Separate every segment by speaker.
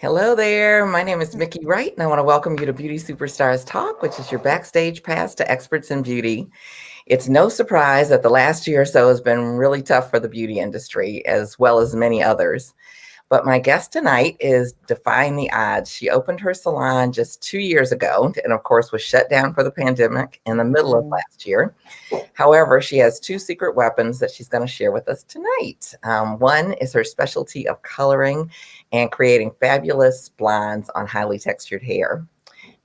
Speaker 1: Hello there. My name is Miki Wright, and I want to welcome you to Beauty Superstars Talk, which is your backstage pass to experts in beauty. It's no surprise that the last year or so has been really tough for the beauty industry, as well as many others. But my guest tonight is defying the odds. She opened her salon just 2 years ago, and of course, was shut down for the pandemic in the middle of last year. However, she has two secret weapons that she's going to share with us tonight. One is her specialty of coloring and creating fabulous blondes on highly textured hair.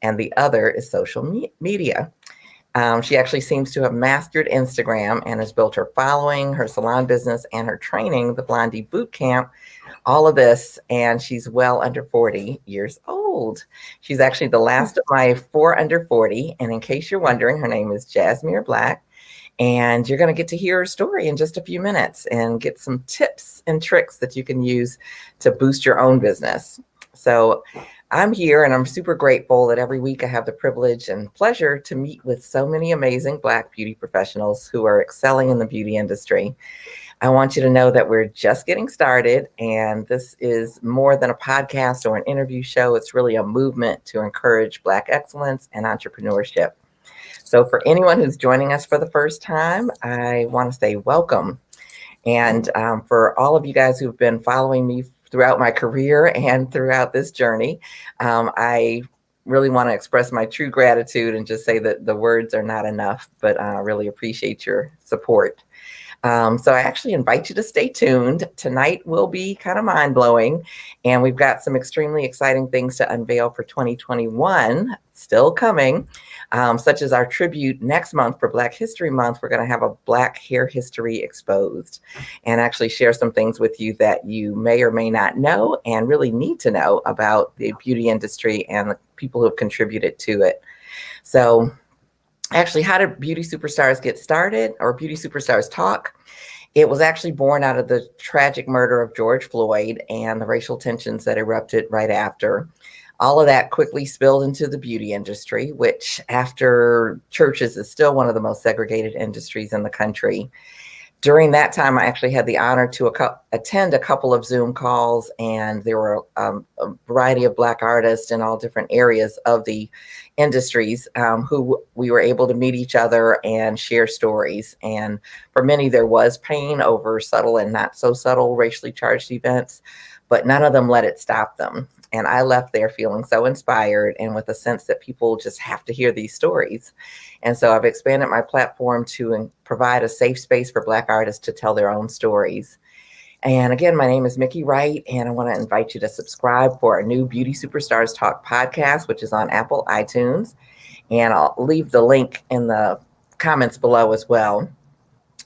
Speaker 1: And the other is social media. She actually seems to have mastered Instagram and has built her following, her salon business, and her training, the Blondie Bootcamp, all of this. And she's well under 40 years old. She's actually the last of my 4 under 40. And in case you're wondering, her name is Jasmere Black. And you're going to get to hear her story in just a few minutes and get some tips and tricks that you can use to boost your own business. So I'm here and I'm super grateful that every week I have the privilege and pleasure to meet with so many amazing Black beauty professionals who are excelling in the beauty industry. I want you to know that we're just getting started, and this is more than a podcast or an interview show. It's really a movement to encourage Black excellence and entrepreneurship. So for anyone who's joining us for the first time, I want to say welcome. And for all of you guys who've been following me throughout my career and throughout this journey, I really want to express my true gratitude and just say that the words are not enough, but I really appreciate your support. So I actually invite you to stay tuned. Tonight will be kind of mind-blowing, and we've got some extremely exciting things to unveil for 2021, still coming, such as our tribute next month for Black History Month. We're going to have a Black hair history exposed and actually share some things with you that you may or may not know and really need to know about the beauty industry and the people who have contributed to it. So actually, how did Beauty Superstars get started, or Beauty Superstars Talk? It was actually born out of the tragic murder of George Floyd and the racial tensions that erupted right after. All of that quickly spilled into the beauty industry, which after churches is still one of the most segregated industries in the country. During that time, I actually had the honor to attend a couple of Zoom calls, and there were a variety of Black artists in all different areas of the industries who we were able to meet each other and share stories. And for many, there was pain over subtle and not so subtle racially charged events, but none of them let it stop them. And I left there feeling so inspired and with a sense that people just have to hear these stories. And so I've expanded my platform to provide a safe space for Black artists to tell their own stories. And again, my name is Miki Wright, and I want to invite you to subscribe for our new Beauty Superstars Talk podcast, which is on Apple iTunes. And I'll leave the link in the comments below as well.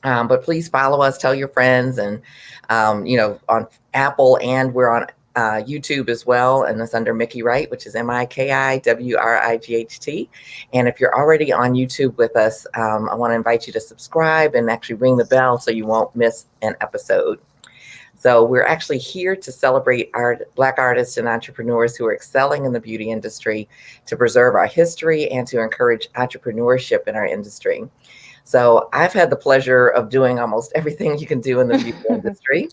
Speaker 1: But please follow us, tell your friends, and, on Apple, and we're on YouTube as well, and it's under Miki Wright, which is MikiWright. And if you're already on YouTube with us, I want to invite you to subscribe and actually ring the bell so you won't miss an episode. So we're actually here to celebrate our Black artists and entrepreneurs who are excelling in the beauty industry, to preserve our history and to encourage entrepreneurship in our industry. So I've had the pleasure of doing almost everything you can do in the beauty industry,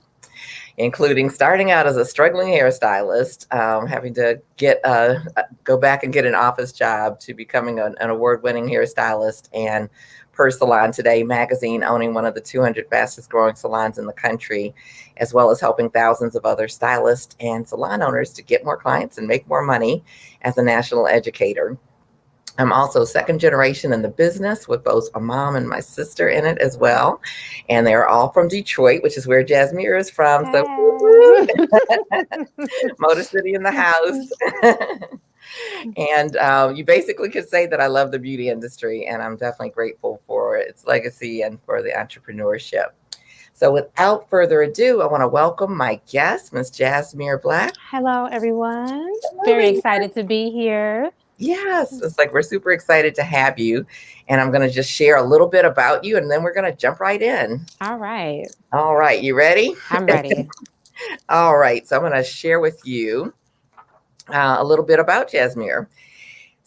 Speaker 1: including starting out as a struggling hairstylist, having to go back and get an office job, to becoming an award-winning hairstylist, and Per Salon Today magazine owning one of the 200 fastest growing salons in the country, as well as helping thousands of other stylists and salon owners to get more clients and make more money as a national educator. I'm also second generation in the business, with both a mom and my sister in it as well. And they're all from Detroit, which is where Jasmere is from.
Speaker 2: Hey.
Speaker 1: So Motor City in the house. And you basically could say that I love the beauty industry, and I'm definitely grateful for its legacy and for the entrepreneurship. So without further ado, I want to welcome my guest, Miss Jasmere Black.
Speaker 2: Hello, everyone.
Speaker 1: Hello,
Speaker 2: Very
Speaker 1: lady.
Speaker 2: excited to be here.
Speaker 1: Yes, it's like we're super excited to have you. And I'm going to just share a little bit about you, and then we're going to jump right in.
Speaker 2: All right.
Speaker 1: All right, you ready?
Speaker 2: I'm ready.
Speaker 1: All right, so I'm going to share with you a little bit about Jasmere.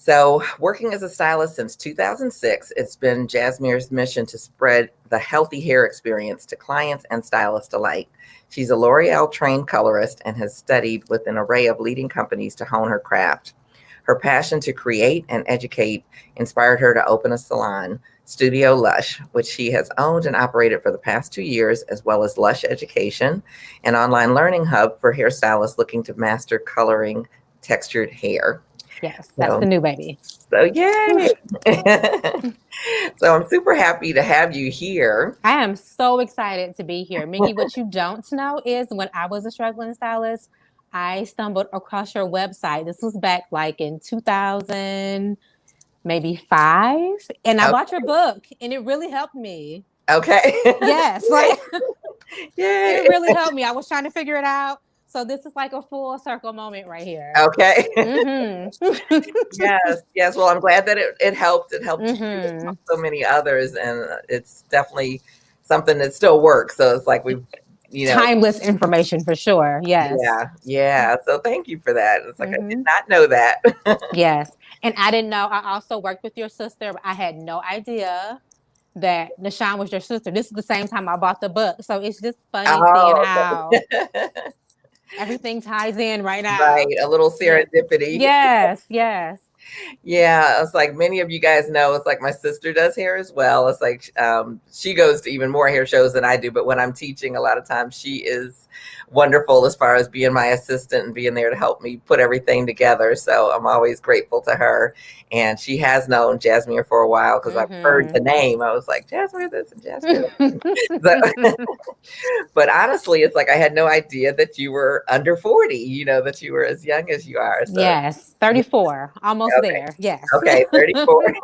Speaker 1: So working as a stylist since 2006, it's been Jasmere's mission to spread the healthy hair experience to clients and stylists alike. She's a L'Oreal trained colorist and has studied with an array of leading companies to hone her craft. Her passion to create and educate inspired her to open a salon, Studio Lush, which she has owned and operated for the past 2 years, as well as Lush Education, an online learning hub for hairstylists looking to master coloring textured hair.
Speaker 2: Yes, that's the new baby.
Speaker 1: So yay! So I'm super happy to have you here.
Speaker 2: I am so excited to be here. Miki, what you don't know is when I was a struggling stylist, I stumbled across your website. This was back like in 2000, maybe 5. And I bought your book and it really helped me.
Speaker 1: Okay.
Speaker 2: Yes, like
Speaker 1: Yay.
Speaker 2: it really helped me. I was trying to figure it out. So this is like a full circle moment right here.
Speaker 1: Okay.
Speaker 2: Mm-hmm.
Speaker 1: Yes. Well, I'm glad that it helped. It helped
Speaker 2: Mm-hmm.
Speaker 1: you. It helped so many others, and it's definitely something that still works. So it's like we've,
Speaker 2: timeless information for sure. Yes.
Speaker 1: Yeah. So thank you for that. It's like I did not know that.
Speaker 2: Yes, and I didn't know. I also worked with your sister. But I had no idea that Nashawn was your sister. This is the same time I bought the book, so it's just funny seeing how everything ties in right now.
Speaker 1: Right, a little serendipity.
Speaker 2: Yes.
Speaker 1: Yeah, it's like many of you guys know, it's like my sister does hair as well. It's like she goes to even more hair shows than I do, but when I'm teaching, a lot of times she is wonderful as far as being my assistant and being there to help me put everything together. So I'm always grateful to her. And she has known Jasmere for a while because I've heard the name. I was like, Jasmere this and Jasmere that. But honestly, it's like I had no idea that you were under 40, that you were as young as you are. So.
Speaker 2: Yes, 34, almost there. Yes.
Speaker 1: Okay, 34.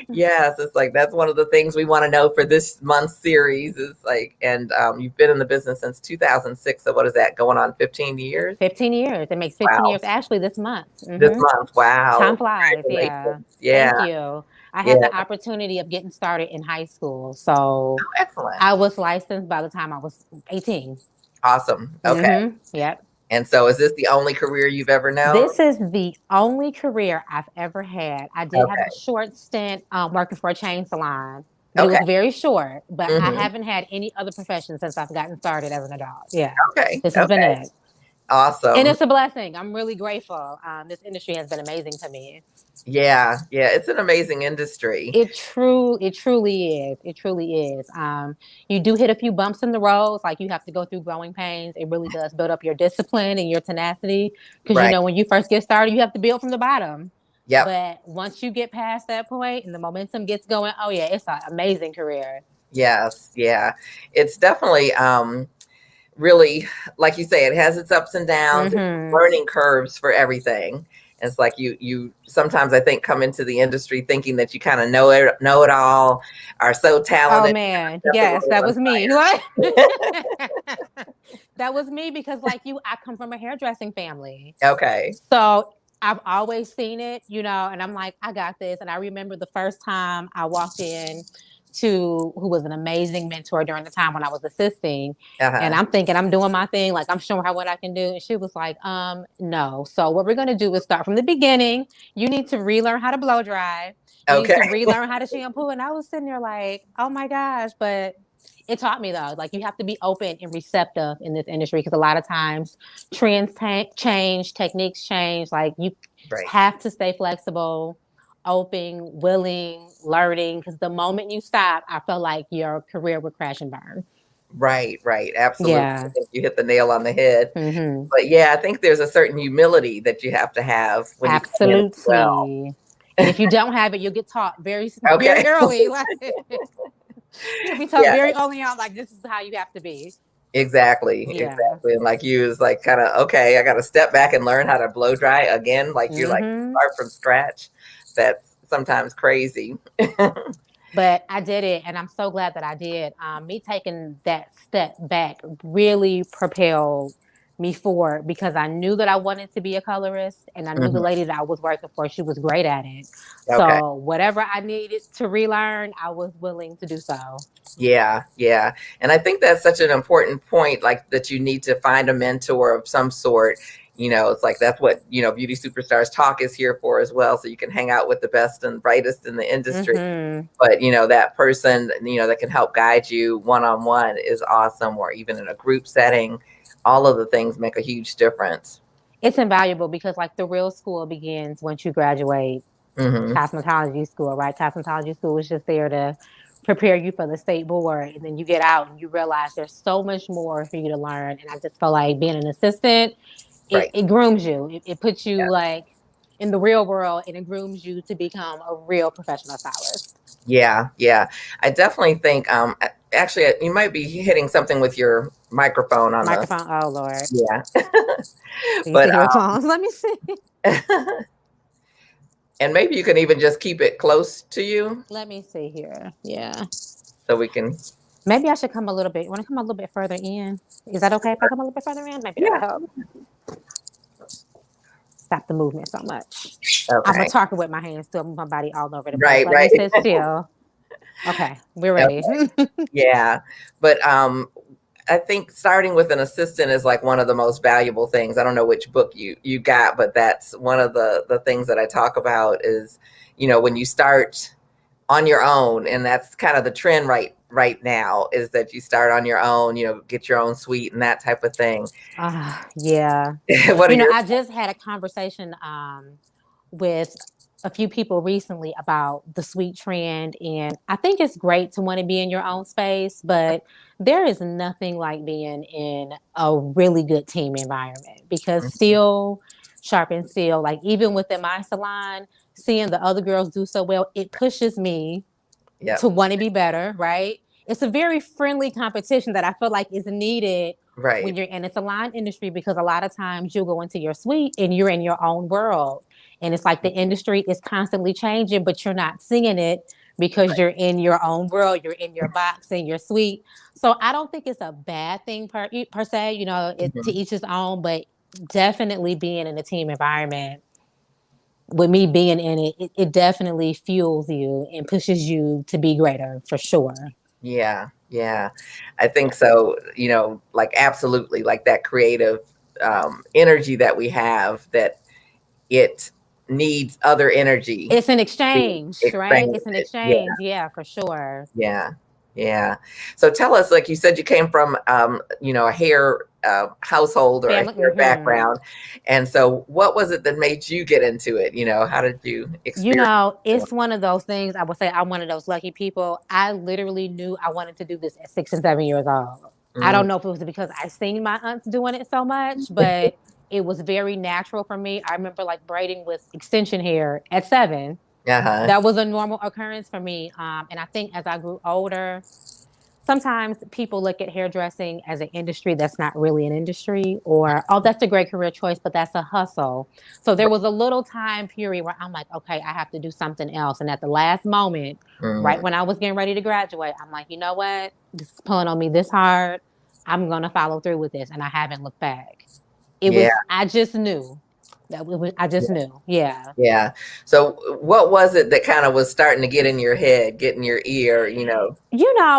Speaker 1: Yes, it's like that's one of the things we want to know for this month's series is like, and you've been in the business since 2006. So what is that, going on 15 years?
Speaker 2: 15 years. It makes 15 years actually this month.
Speaker 1: This month. Wow.
Speaker 2: Time flies. Yeah. Thank you. I had the opportunity of getting started in high school. So
Speaker 1: excellent.
Speaker 2: I was licensed by the time I was 18.
Speaker 1: Awesome. Okay.
Speaker 2: Yep.
Speaker 1: And so is this the only career you've ever known?
Speaker 2: This is the only career I've ever had. I did have a short stint working for a chain salon. But it was very short, but I haven't had any other profession since I've gotten started as an adult. Yeah.
Speaker 1: Okay.
Speaker 2: This has been it.
Speaker 1: Awesome.
Speaker 2: And it's a blessing. I'm really grateful. This industry has been amazing to me.
Speaker 1: Yeah. It's an amazing industry.
Speaker 2: It truly is. It truly is. You do hit a few bumps in the road. Like you have to go through growing pains. It really does build up your discipline and your tenacity. Because when you first get started, you have to build from the bottom.
Speaker 1: Yeah.
Speaker 2: But once you get past that point and the momentum gets going, oh yeah, it's an amazing career.
Speaker 1: Yes. Yeah. It's definitely really, like you say, it has its ups and downs, learning curves for everything. It's like you sometimes I think come into the industry thinking that you kind of know it all, are so talented.
Speaker 2: Oh man, yes, that was me. That was me because like you, I come from a hairdressing family.
Speaker 1: Okay.
Speaker 2: So I've always seen it, and I'm like, I got this. And I remember the first time I walked in to who was an amazing mentor during the time when I was assisting. And I'm thinking I'm doing my thing, like I'm showing her what I can do. And she was like, no. So what we're going to do is start from the beginning. You need to relearn how to blow dry. You need to relearn how to shampoo. And I was sitting there like, oh my gosh. But it taught me though, like you have to be open and receptive in this industry because a lot of times trends change, techniques change. Like you have to stay flexible, open, willing, learning, because the moment you stop, I felt like your career would crash and burn.
Speaker 1: Right. Absolutely.
Speaker 2: Yeah.
Speaker 1: I think you hit the nail on the head. But yeah, I think there's a certain humility that you have to have. When
Speaker 2: Absolutely. And if you don't have it, you'll get taught very early. Like, you'll be taught very early on, like, this is how you have to be.
Speaker 1: Exactly. And like you is like kind of, I got to step back and learn how to blow dry again. Like you're like start from scratch. That's sometimes crazy.
Speaker 2: But I did it, and I'm so glad that I did. Me taking that step back really propelled me forward because I knew that I wanted to be a colorist, and I knew the lady that I was working for, she was great at it. So whatever I needed to relearn, I was willing to do so.
Speaker 1: Yeah. And I think that's such an important point, like that you need to find a mentor of some sort, It's like that's what Beauty Superstars Talk is here for as well, so you can hang out with the best and brightest in the industry. But that person that can help guide you one-on-one is awesome, or even in a group setting. All of the things make a huge difference.
Speaker 2: It's invaluable because like the real school begins once you graduate cosmetology school, right? Cosmetology school is just there to prepare you for the state board, and then you get out and you realize there's so much more for you to learn. And I just feel like being an assistant, it grooms you. It puts you like in the real world, and it grooms you to become a real professional stylist.
Speaker 1: Yeah. I definitely think actually you might be hitting something with your microphone on
Speaker 2: Oh Lord.
Speaker 1: Yeah.
Speaker 2: But earphones. Let me see.
Speaker 1: And maybe you can even just keep it close to you.
Speaker 2: Let me see here. Yeah.
Speaker 1: So we can.
Speaker 2: Maybe I should come a little bit. Want to come a little bit further in? Is that okay if I come a little bit further in? Maybe that'll help. Stop the movement so much. Okay. I'm gonna talk with my hands still, move my body all over the place.
Speaker 1: Right.
Speaker 2: Sit still. Okay, we're ready.
Speaker 1: Okay. Yeah, but I think starting with an assistant is like one of the most valuable things. I don't know which book you got, but that's one of the things that I talk about is, when you start on your own, and that's kind of the trend right now, is that you start on your own, get your own suite and that type of thing.
Speaker 2: Yeah. I just had a conversation with a few people recently about the suite trend, and I think it's great to want to be in your own space, but there is nothing like being in a really good team environment, because steel sharpens steel. Like even within my salon, seeing the other girls do so well, it pushes me to want to be better, right? It's a very friendly competition that I feel like is needed when you're in the salon industry, because a lot of times you'll go into your suite and you're in your own world. And it's like the industry is constantly changing, but you're not seeing it because you're in your own world, you're in your box, in your suite. So I don't think it's a bad thing per se, it's to each his own, but definitely being in a team environment, with me being in it, it definitely fuels you and pushes you to be greater, for sure.
Speaker 1: Yeah, I think so. Like absolutely, like that creative energy that we have, that it needs other energy.
Speaker 2: It's an exchange, right? It's an exchange. Yeah, for sure.
Speaker 1: Yeah. So tell us, like you said, you came from a hair household or a hair background, and so what was it that made you get into it? How did you experience?
Speaker 2: It's one of those things. I would say I'm one of those lucky people. I literally knew I wanted to do this at 6 and 7 years old. I don't know if it was because I seen my aunts doing it so much, but it was very natural for me. I remember like braiding with extension hair at 7. That was a normal occurrence for me. And I think as I grew older, sometimes people look at hairdressing as an industry that's not really an industry, or, oh, that's a great career choice, but that's a hustle. So there was a little time period where I'm like, okay, I have to do something else. And at the last moment, right when I was getting ready to graduate, I'm like, you know what? This is pulling on me this hard. I'm going to follow through with this. And I haven't looked back. I just knew. I just knew.
Speaker 1: Yeah. So what was it that kind of was starting to get in your head, get in your ear,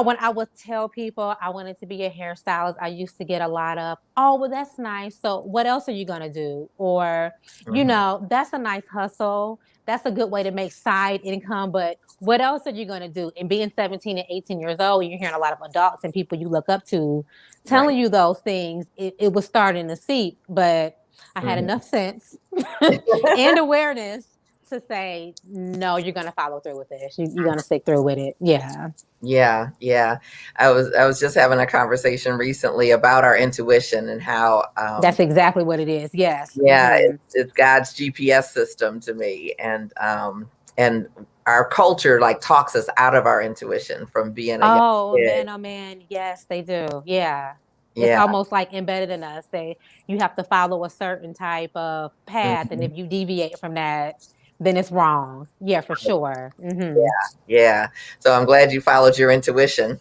Speaker 2: when I would tell people I wanted to be a hairstylist, I used to get a lot of, oh, well, that's nice. So what else are you going to do? Or, that's a nice hustle. That's a good way to make side income. But what else are you going to do? And being 17 and 18 years old, you're hearing a lot of adults and people you look up to telling you those things. It was starting to seep, but I had enough sense and awareness to say, no, you're going to follow through with this. You're going to stick through with it.
Speaker 1: Yeah. I was just having a conversation recently about our intuition and how
Speaker 2: that's exactly what it is. Yes.
Speaker 1: Yeah. It's God's GPS system to me. And our culture like talks us out of our intuition from being a young kid.
Speaker 2: Oh man. Yes, they do. Yeah. It's almost like embedded in us. You have to follow a certain type of path. And if you deviate from that, then it's wrong. Yeah, for sure.
Speaker 1: Yeah. So I'm glad you followed your intuition.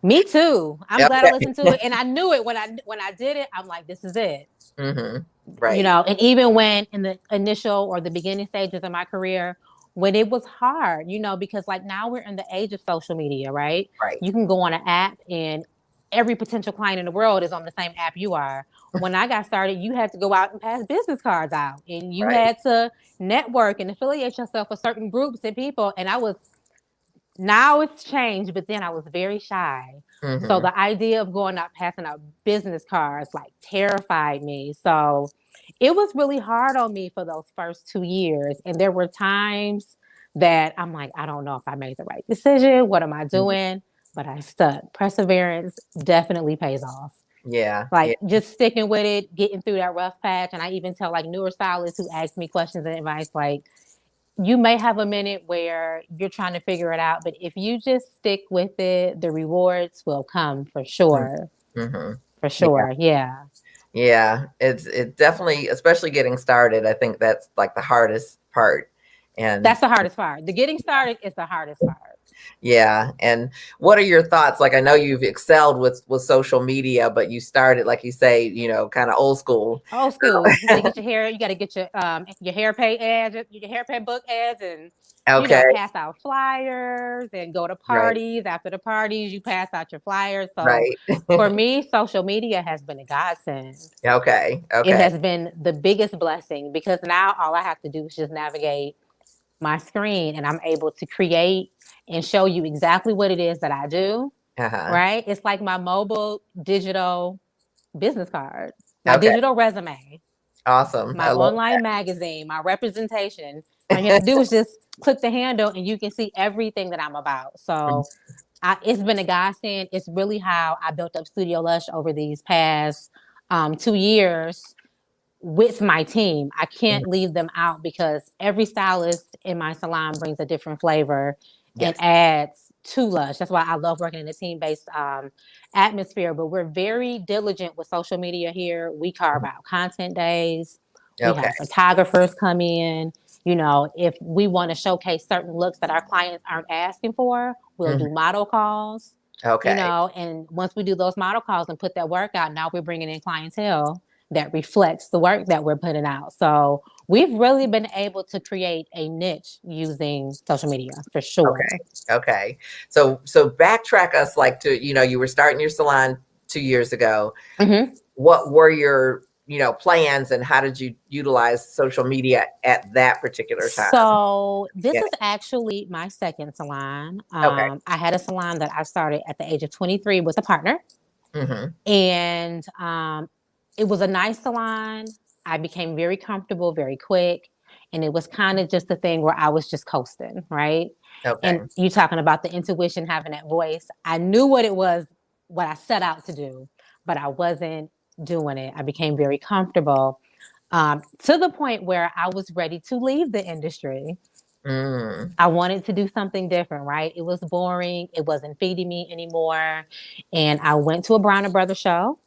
Speaker 2: Me too. I'm glad I listened to it. And I knew it when I did it. I'm like, this is it.
Speaker 1: Right.
Speaker 2: And even when in the initial or the beginning stages of my career, when it was hard, because like now we're in the age of social media, right? You can go on an app and every potential client in the world is on the same app you are. when I got started, you had to go out and pass business cards out, and you
Speaker 1: Right.
Speaker 2: had to network and affiliate yourself with certain groups and people. And now it's changed, but then I was very shy. So
Speaker 1: Mm-hmm.
Speaker 2: the idea of going out passing out business cards like terrified me. So it was really hard on me for those first 2 years. And there were times that I'm like, I don't know if I made the right decision. What am I doing? But I stuck. Perseverance definitely pays off.
Speaker 1: Yeah.
Speaker 2: Like
Speaker 1: Yeah.
Speaker 2: just sticking with it, getting through that rough patch. And I even tell like newer stylists who ask me questions and advice, like, you may have a minute where you're trying to figure it out, but if you just stick with it, the rewards will come for sure.
Speaker 1: Mm-hmm.
Speaker 2: For
Speaker 1: Yeah.
Speaker 2: sure. Yeah.
Speaker 1: Yeah. It's definitely, especially getting started. I think that's like the hardest part. And
Speaker 2: That's the hardest part. The getting started is the hardest part.
Speaker 1: yeah. And what are your thoughts? Like, I know you've excelled with social media, but you started, like you say, kind of old school.
Speaker 2: Old school. You got to get your hair. You got to get your hair pay ads, your hair pay book ads, and
Speaker 1: Okay.
Speaker 2: pass out flyers and go to
Speaker 1: Right.
Speaker 2: parties. After the parties, you pass out your flyers. So
Speaker 1: Right.
Speaker 2: for me, social media has been a godsend.
Speaker 1: Okay.
Speaker 2: It
Speaker 1: Okay.
Speaker 2: has been the biggest blessing because now all I have to do is just navigate my screen and I'm able to create and show you exactly what it is that I do.
Speaker 1: Uh-huh.
Speaker 2: Right? It's like my mobile digital business card, my
Speaker 1: Okay.
Speaker 2: digital resume,
Speaker 1: Awesome.
Speaker 2: my
Speaker 1: I love
Speaker 2: online magazine, my representation. All you have to do is just click the handle and you can see everything that I'm about. So it's been a godsend. It's really how I built up Studio Lush over these past 2 years with my team. I
Speaker 1: Mhm.
Speaker 2: can't leave them out because every stylist in my salon brings a different flavor and
Speaker 1: Yes.
Speaker 2: adds to Lush. That's why I love working in a team-based atmosphere. But we're very diligent with social media here. We carve out content days. We
Speaker 1: Okay.
Speaker 2: have photographers come in. If we want to showcase certain looks that our clients aren't asking for, we'll
Speaker 1: Mhm.
Speaker 2: do model calls.
Speaker 1: Okay.
Speaker 2: And once we do those model calls and put that work out, now we're bringing in clientele that reflects the work that we're putting out. So we've really been able to create a niche using social media for sure.
Speaker 1: Okay. Okay. So backtrack us like to, you were starting your salon 2 years ago.
Speaker 2: Mm-hmm.
Speaker 1: What were your, plans, and how did you utilize social media at that particular time?
Speaker 2: So this
Speaker 1: Yeah.
Speaker 2: is actually my second salon.
Speaker 1: Okay.
Speaker 2: I had a salon that I started at the age of 23 with a partner.
Speaker 1: Mm-hmm.
Speaker 2: And it was a nice salon. I became very comfortable very quick. And it was kind of just the thing where I was just coasting, right?
Speaker 1: Okay.
Speaker 2: And you talking about the intuition, having that voice. I knew what it was, what I set out to do, but I wasn't doing it. I became very comfortable to the point where I was ready to leave the industry.
Speaker 1: Mm.
Speaker 2: I wanted to do something different, right? It was boring. It wasn't feeding me anymore. And I went to a Brown Brothers show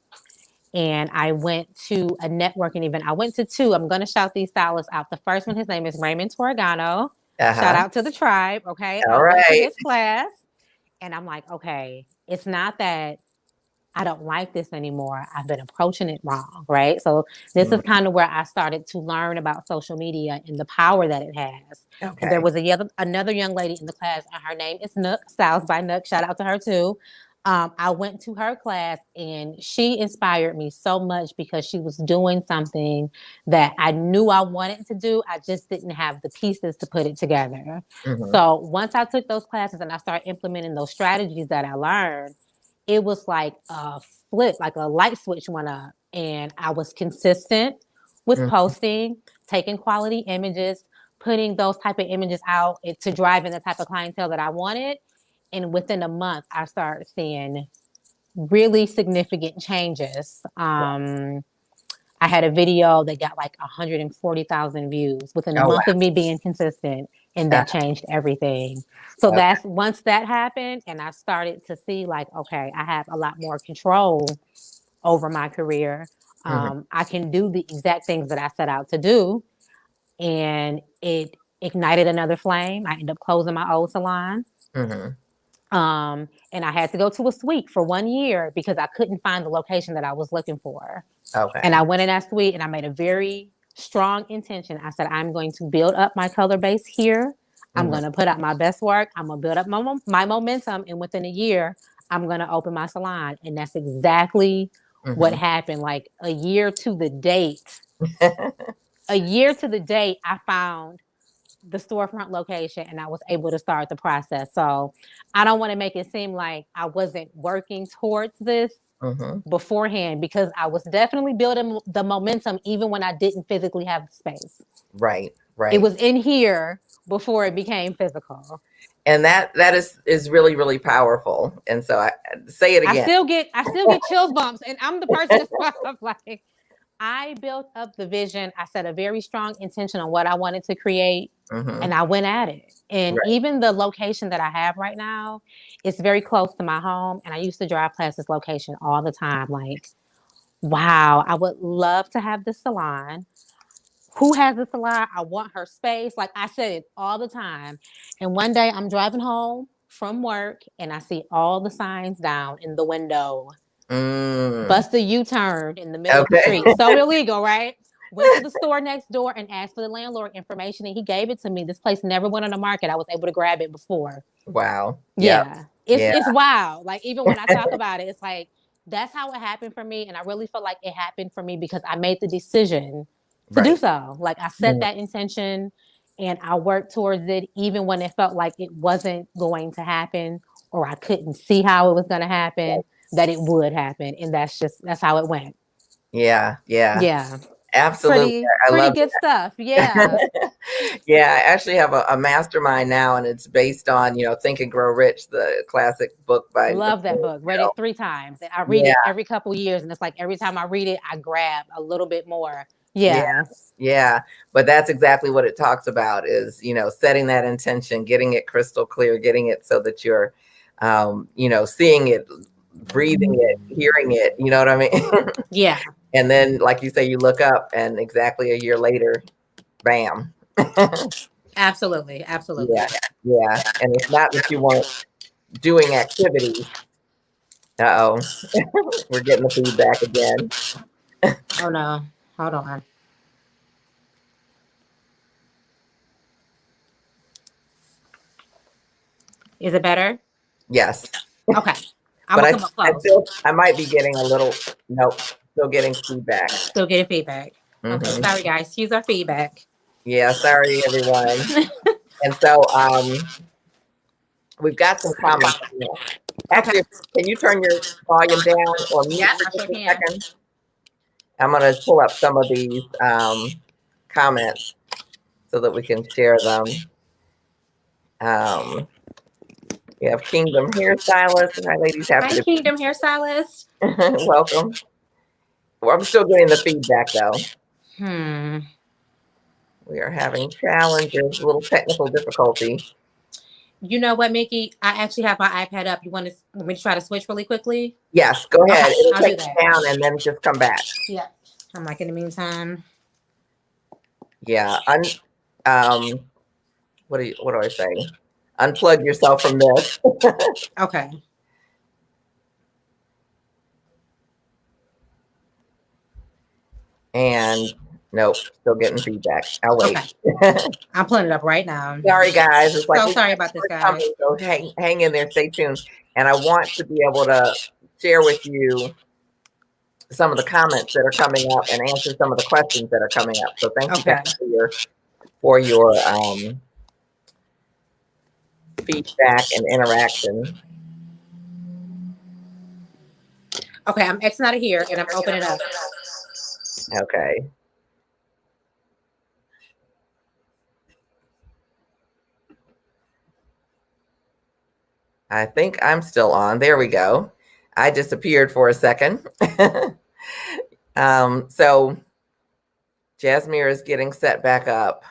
Speaker 2: and I went to a networking event. I went to two. I'm going to shout these stylists out. The first one, his name is Raymond Torregano. Shout
Speaker 1: Uh-huh.
Speaker 2: out to the tribe. Okay. I
Speaker 1: All
Speaker 2: went to
Speaker 1: right.
Speaker 2: his class and I'm like, okay, it's not that I don't like this anymore. I've been approaching it wrong, right? So this is kind of where I started to learn about social media and the power that it has. And there
Speaker 1: Okay.
Speaker 2: was another young lady in the class, and her name is Nook, Styles by Nook. Shout out to her too. I went to her class and she inspired me so much because she was doing something that I knew I wanted to do. I just didn't have the pieces to put it together.
Speaker 1: Mm-hmm.
Speaker 2: So once I took those classes and I started implementing those strategies that I learned, it was like a flip, like a light switch went up. And I was consistent with
Speaker 1: Mm-hmm.
Speaker 2: posting, taking quality images, putting those type of images out to drive in the type of clientele that I wanted. And within a month, I started seeing really significant changes. I had a video that got like 140,000 views within a
Speaker 1: Oh,
Speaker 2: month
Speaker 1: wow.
Speaker 2: of me being consistent, and that changed everything. So
Speaker 1: Okay.
Speaker 2: that's once that happened, and I started to see like, okay, I have a lot more control over my career.
Speaker 1: Mm-hmm.
Speaker 2: I can do the exact things that I set out to do, and it ignited another flame. I ended up closing my old salon.
Speaker 1: Mm-hmm.
Speaker 2: And I had to go to a suite for 1 year because I couldn't find the location that I was looking for. And
Speaker 1: Okay.
Speaker 2: I went in that suite and I made a very strong intention. I said, I'm going to build up my color base here. I'm
Speaker 1: Mm-hmm.
Speaker 2: going to put out my best work. I'm going to build up my momentum. And within a year, I'm going to open my salon. And that's exactly what happened. Like a year to the date, I found the storefront location and I was able to start the process. So I don't want to make it seem like I wasn't working towards this beforehand, because I was definitely building the momentum even when I didn't physically have the space.
Speaker 1: Right.
Speaker 2: It was in here before it became physical.
Speaker 1: And that is really, really powerful. And so I say it again.
Speaker 2: I still get chills bumps, and I'm the person that's like, I built up the vision. I set a very strong intention on what I wanted to create, and I went at it. And even the location that I have right now, it's very close to my home. And I used to drive past this location all the time. Like, wow, I would love to have this salon. Who has a salon? I want her space. Like, I said it all the time. And one day I'm driving home from work and I see all the signs down in the window. Bust a U-turn in the middle of the street. So illegal, right? Went to the store next door and asked for the landlord information, and he gave it to me. This place never went on the market. I was able to grab it before.
Speaker 1: Wow.
Speaker 2: Yeah. It's wild. Like, even when I talk about it, it's like, that's how it happened for me. And I really feel like it happened for me because I made the decision to do so. Like, I set that intention and I worked towards it, even when it felt like it wasn't going to happen or I couldn't see how it was going to happen, that it would happen. And that's how it went.
Speaker 1: Yeah. Absolutely.
Speaker 2: Pretty good stuff. Yeah.
Speaker 1: Yeah. I actually have a mastermind now, and it's based on, Think and Grow Rich, the classic book by.
Speaker 2: Love that book. Read it 3 times. And I read it every couple years. And it's like every time I read it, I grab a little bit more. Yeah.
Speaker 1: But that's exactly what it talks about is, setting that intention, getting it crystal clear, getting it so that you're, seeing it, breathing it, hearing it, you know what I mean?
Speaker 2: Yeah.
Speaker 1: And then, like you say, you look up and exactly a year later, bam.
Speaker 2: Absolutely.
Speaker 1: Yeah. And it's not that you weren't doing activities. Uh-oh. We're getting the feedback again.
Speaker 2: Oh, no. Hold on. Is it better?
Speaker 1: Yes.
Speaker 2: Okay.
Speaker 1: I might be getting a little, nope, still getting feedback.
Speaker 2: Okay, sorry guys, excuse our feedback.
Speaker 1: Yeah, sorry everyone. And so we've got some comments. Actually, can you turn your volume down or mute for just a second? I'm going to pull up some of these comments so that we can share them. We have Kingdom Hairstylist. Hi, ladies.
Speaker 2: Hi, Kingdom Hairstylist.
Speaker 1: Welcome. Well, I'm still getting the feedback, though. We are having challenges, a little technical difficulty.
Speaker 2: You know what, Miki? I actually have my iPad up. You want me to try to switch really quickly?
Speaker 1: Yes, go ahead. It'll take it down and then just come back.
Speaker 2: Yeah. I'm like, in the meantime.
Speaker 1: Yeah. What do I say? Unplug yourself from this.
Speaker 2: Okay.
Speaker 1: And nope, still getting feedback. I'll wait.
Speaker 2: Okay. I'm pulling it up right now.
Speaker 1: Sorry, guys. It's like,
Speaker 2: so sorry about this, guys.
Speaker 1: So hang in there. Stay tuned. And I want to be able to share with you some of the comments that are coming up and answer some of the questions that are coming up. So thank you guys for your feedback and interaction.
Speaker 2: Okay, I'm Xing out of here and I'm opening it up.
Speaker 1: Okay. I think I'm still on. There we go. I disappeared for a second. So Jasmere is getting set back up.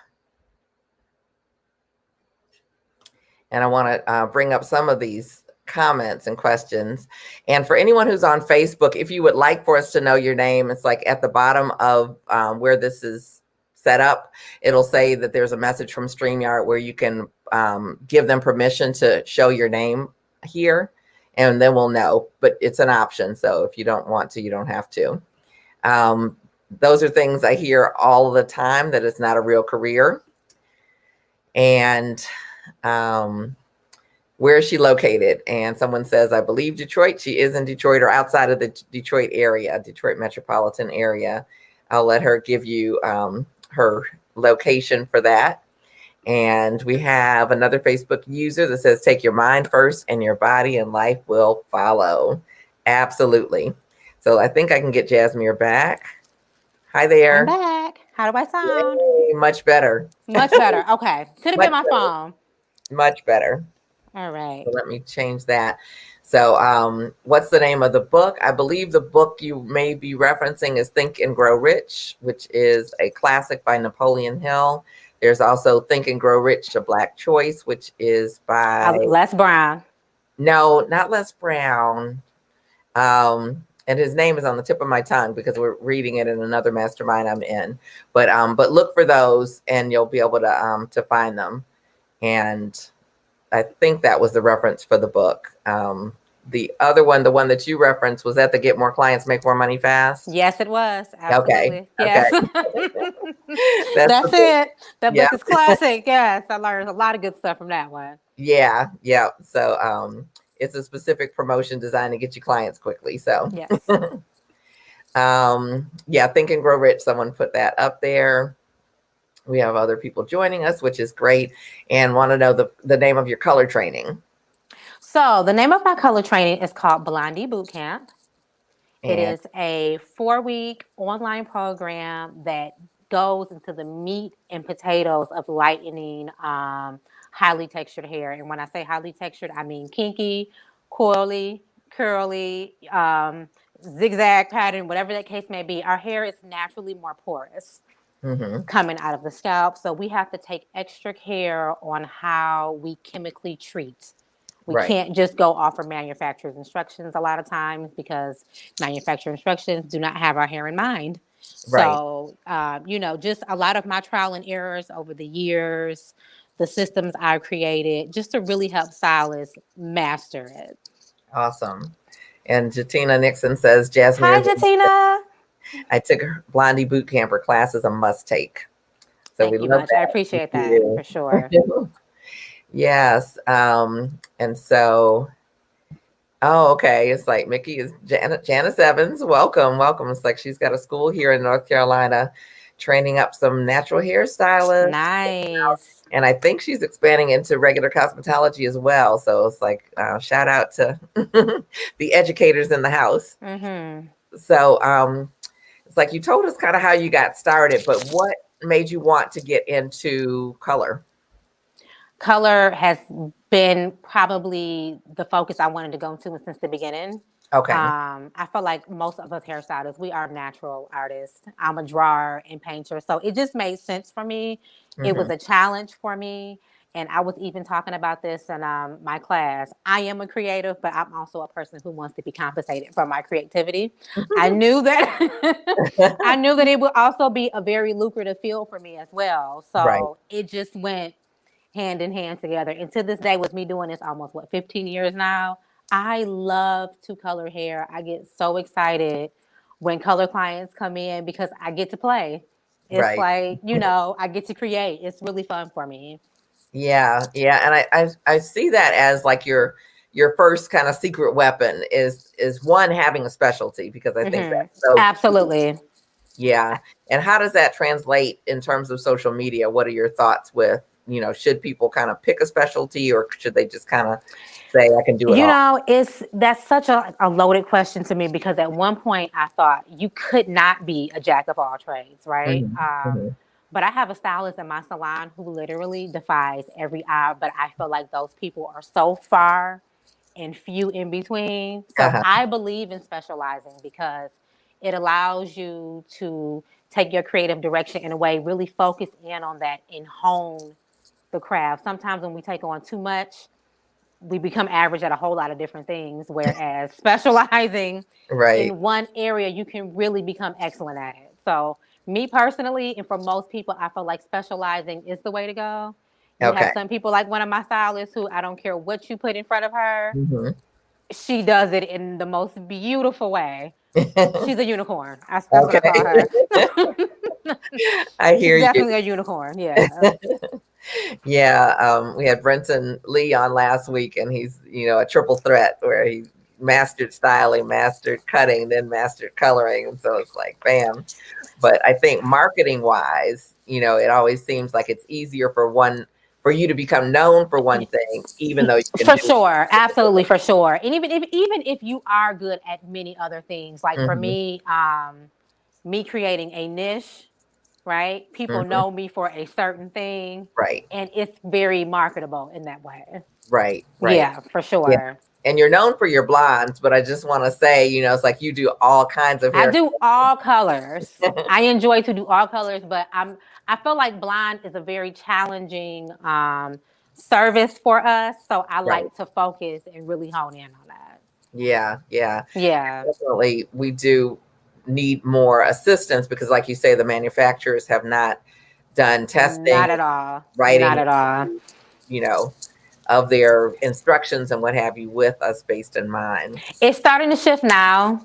Speaker 1: And I want to bring up some of these comments and questions. And for anyone who's on Facebook, if you would like for us to know your name, it's like at the bottom of where this is set up, it'll say that there's a message from StreamYard where you can give them permission to show your name here, and then we'll know. But it's an option. So if you don't want to, you don't have to. Those are things I hear all the time, that it's not a real career. And where is she located? And someone says, I believe Detroit. She is in Detroit or outside of the Detroit area, Detroit metropolitan area. I'll let her give you her location for that. And we have another Facebook user that says, take your mind first and your body and life will follow. Absolutely. So I think I can get Jasmere back. Hi there.
Speaker 2: I'm back. How do I sound?
Speaker 1: Yay, much better.
Speaker 2: Much better. Okay. Could have been my phone.
Speaker 1: Much better.
Speaker 2: All right.
Speaker 1: So let me change that. So what's the name of the book? I believe the book you may be referencing is Think and Grow Rich, which is a classic by Napoleon Hill. There's also Think and Grow Rich, A Black Choice, which is by
Speaker 2: Les Brown.
Speaker 1: No, not Les Brown. And his name is on the tip of my tongue because we're reading it in another mastermind I'm in. But look for those and you'll be able to find them. And I think that was the reference for the book. The other one, the one that you referenced, was that the Get More Clients, Make More Money Fast?
Speaker 2: Yes, it was. Absolutely.
Speaker 1: Okay.
Speaker 2: Yes.
Speaker 1: Okay.
Speaker 2: That's it. That book is classic. Yes. I learned a lot of good stuff from that one.
Speaker 1: Yeah. Yeah. So it's a specific promotion designed to get you clients quickly. So
Speaker 2: yes.
Speaker 1: Yeah, Think and Grow Rich. Someone put that up there. We have other people joining us, which is great, and want to know the name of your color training.
Speaker 2: So the name of my color training is called Blondie Bootcamp. It is a 4-week online program that goes into the meat and potatoes of lightening highly textured hair. And when I say highly textured, I mean kinky, coily, curly, zigzag pattern, whatever that case may be. Our hair is naturally more porous. Coming out of the scalp. So we have to take extra care on how we chemically treat. We can't just go off of manufacturer's instructions a lot of times because manufacturer instructions do not have our hair in mind. So, just a lot of my trial and errors over the years, the systems I've created just to really help stylists master it.
Speaker 1: Awesome. And Jatina Nixon says, Jasmere.
Speaker 2: Hi, Jatina.
Speaker 1: I took her Blondie Bootcamp. Her class is a must take. So
Speaker 2: Thank you much. I appreciate that for sure.
Speaker 1: Yes. And so, okay. It's like Miki is Janice Evans. Welcome. It's like she's got a school here in North Carolina training up some natural hairstylists.
Speaker 2: Nice.
Speaker 1: And I think she's expanding into regular cosmetology as well. So it's like, shout out to the educators in the house. So, it's like you told us kind of how you got started, but what made you want to get into color?
Speaker 2: Color has been probably the focus I wanted to go into since the beginning.
Speaker 1: Okay.
Speaker 2: I feel like most of us hairstylists, we are natural artists. I'm a drawer and painter. So it just made sense for me. It was a challenge for me. And I was even talking about this in my class. I am a creative, but I'm also a person who wants to be compensated for my creativity. I knew that it would also be a very lucrative field for me as well. So it just went hand in hand together. And to this day, with me doing this almost 15 years now, I love to color hair. I get so excited when color clients come in because I get to play. It's like, I get to create. It's really fun for me.
Speaker 1: Yeah. And I see that as like your first kind of secret weapon is one, having a specialty, because I think that's so
Speaker 2: absolutely.
Speaker 1: Yeah. And how does that translate in terms of social media? What are your thoughts with, should people kind of pick a specialty or should they just kind of say, I can do it all?
Speaker 2: That's such a loaded question to me because at one point I thought you could not be a jack of all trades, right? But I have a stylist in my salon who literally defies every odds, but I feel like those people are so far and few in between. So I believe in specializing because it allows you to take your creative direction in a way, really focus in on that and hone the craft. Sometimes when we take on too much, we become average at a whole lot of different things, whereas specializing in one area, you can really become excellent at it. So me personally, and for most people, I feel like specializing is the way to go. You have some people like one of my stylists who I don't care what you put in front of her. She does it in the most beautiful way. She's a unicorn. That's what I call her.
Speaker 1: I hear
Speaker 2: She's definitely a unicorn. Yeah.
Speaker 1: Yeah, we had Brenton Lee on last week, and he's, a triple threat where he mastered styling, mastered cutting, then mastered coloring. And so it's like, bam. But I think marketing wise, it always seems like it's easier for you to become known for one thing, even though you can
Speaker 2: For
Speaker 1: do.
Speaker 2: sure, absolutely, for sure. And even if you are good at many other things, like for
Speaker 1: Hmm.
Speaker 2: me creating a niche, right? People
Speaker 1: Hmm.
Speaker 2: know me for a certain thing,
Speaker 1: Right,
Speaker 2: and it's very marketable in that way.
Speaker 1: right.
Speaker 2: Yeah, for
Speaker 1: Yeah.
Speaker 2: sure.
Speaker 1: And you're known for your blondes, but I just want to say, it's like you do all kinds of
Speaker 2: I
Speaker 1: hair.
Speaker 2: do all colors. I enjoy to do all colors, but I feel like blonde is a very challenging service for us. So I
Speaker 1: Right.
Speaker 2: like to focus and really hone in on that.
Speaker 1: Yeah, yeah.
Speaker 2: Yeah.
Speaker 1: Definitely, we do need more assistance because, like you say, the manufacturers have not done testing,
Speaker 2: Not at all. Not
Speaker 1: writing,
Speaker 2: at all.
Speaker 1: you know, of their instructions and what have you with us based in mind.
Speaker 2: It's starting to shift now,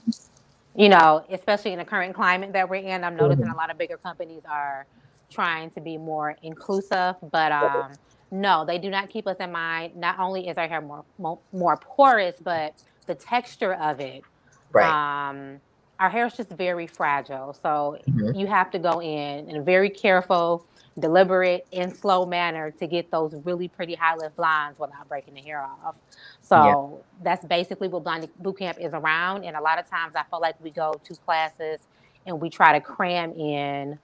Speaker 2: especially in the current climate that we're in. I'm noticing
Speaker 1: Mhm.
Speaker 2: a lot of bigger companies are trying to be more inclusive, but no, they do not keep us in mind. Not only is our hair more porous, but the texture of it.
Speaker 1: Right.
Speaker 2: Um, our hair is just very fragile, so
Speaker 1: Hmm.
Speaker 2: you have to go in a very careful, deliberate, and slow manner to get those really pretty high lift blondes without breaking the hair off.
Speaker 1: Yeah.
Speaker 2: So that's basically what Blondie Bootcamp is around. And a lot of times I feel like we go to classes and we try to cram in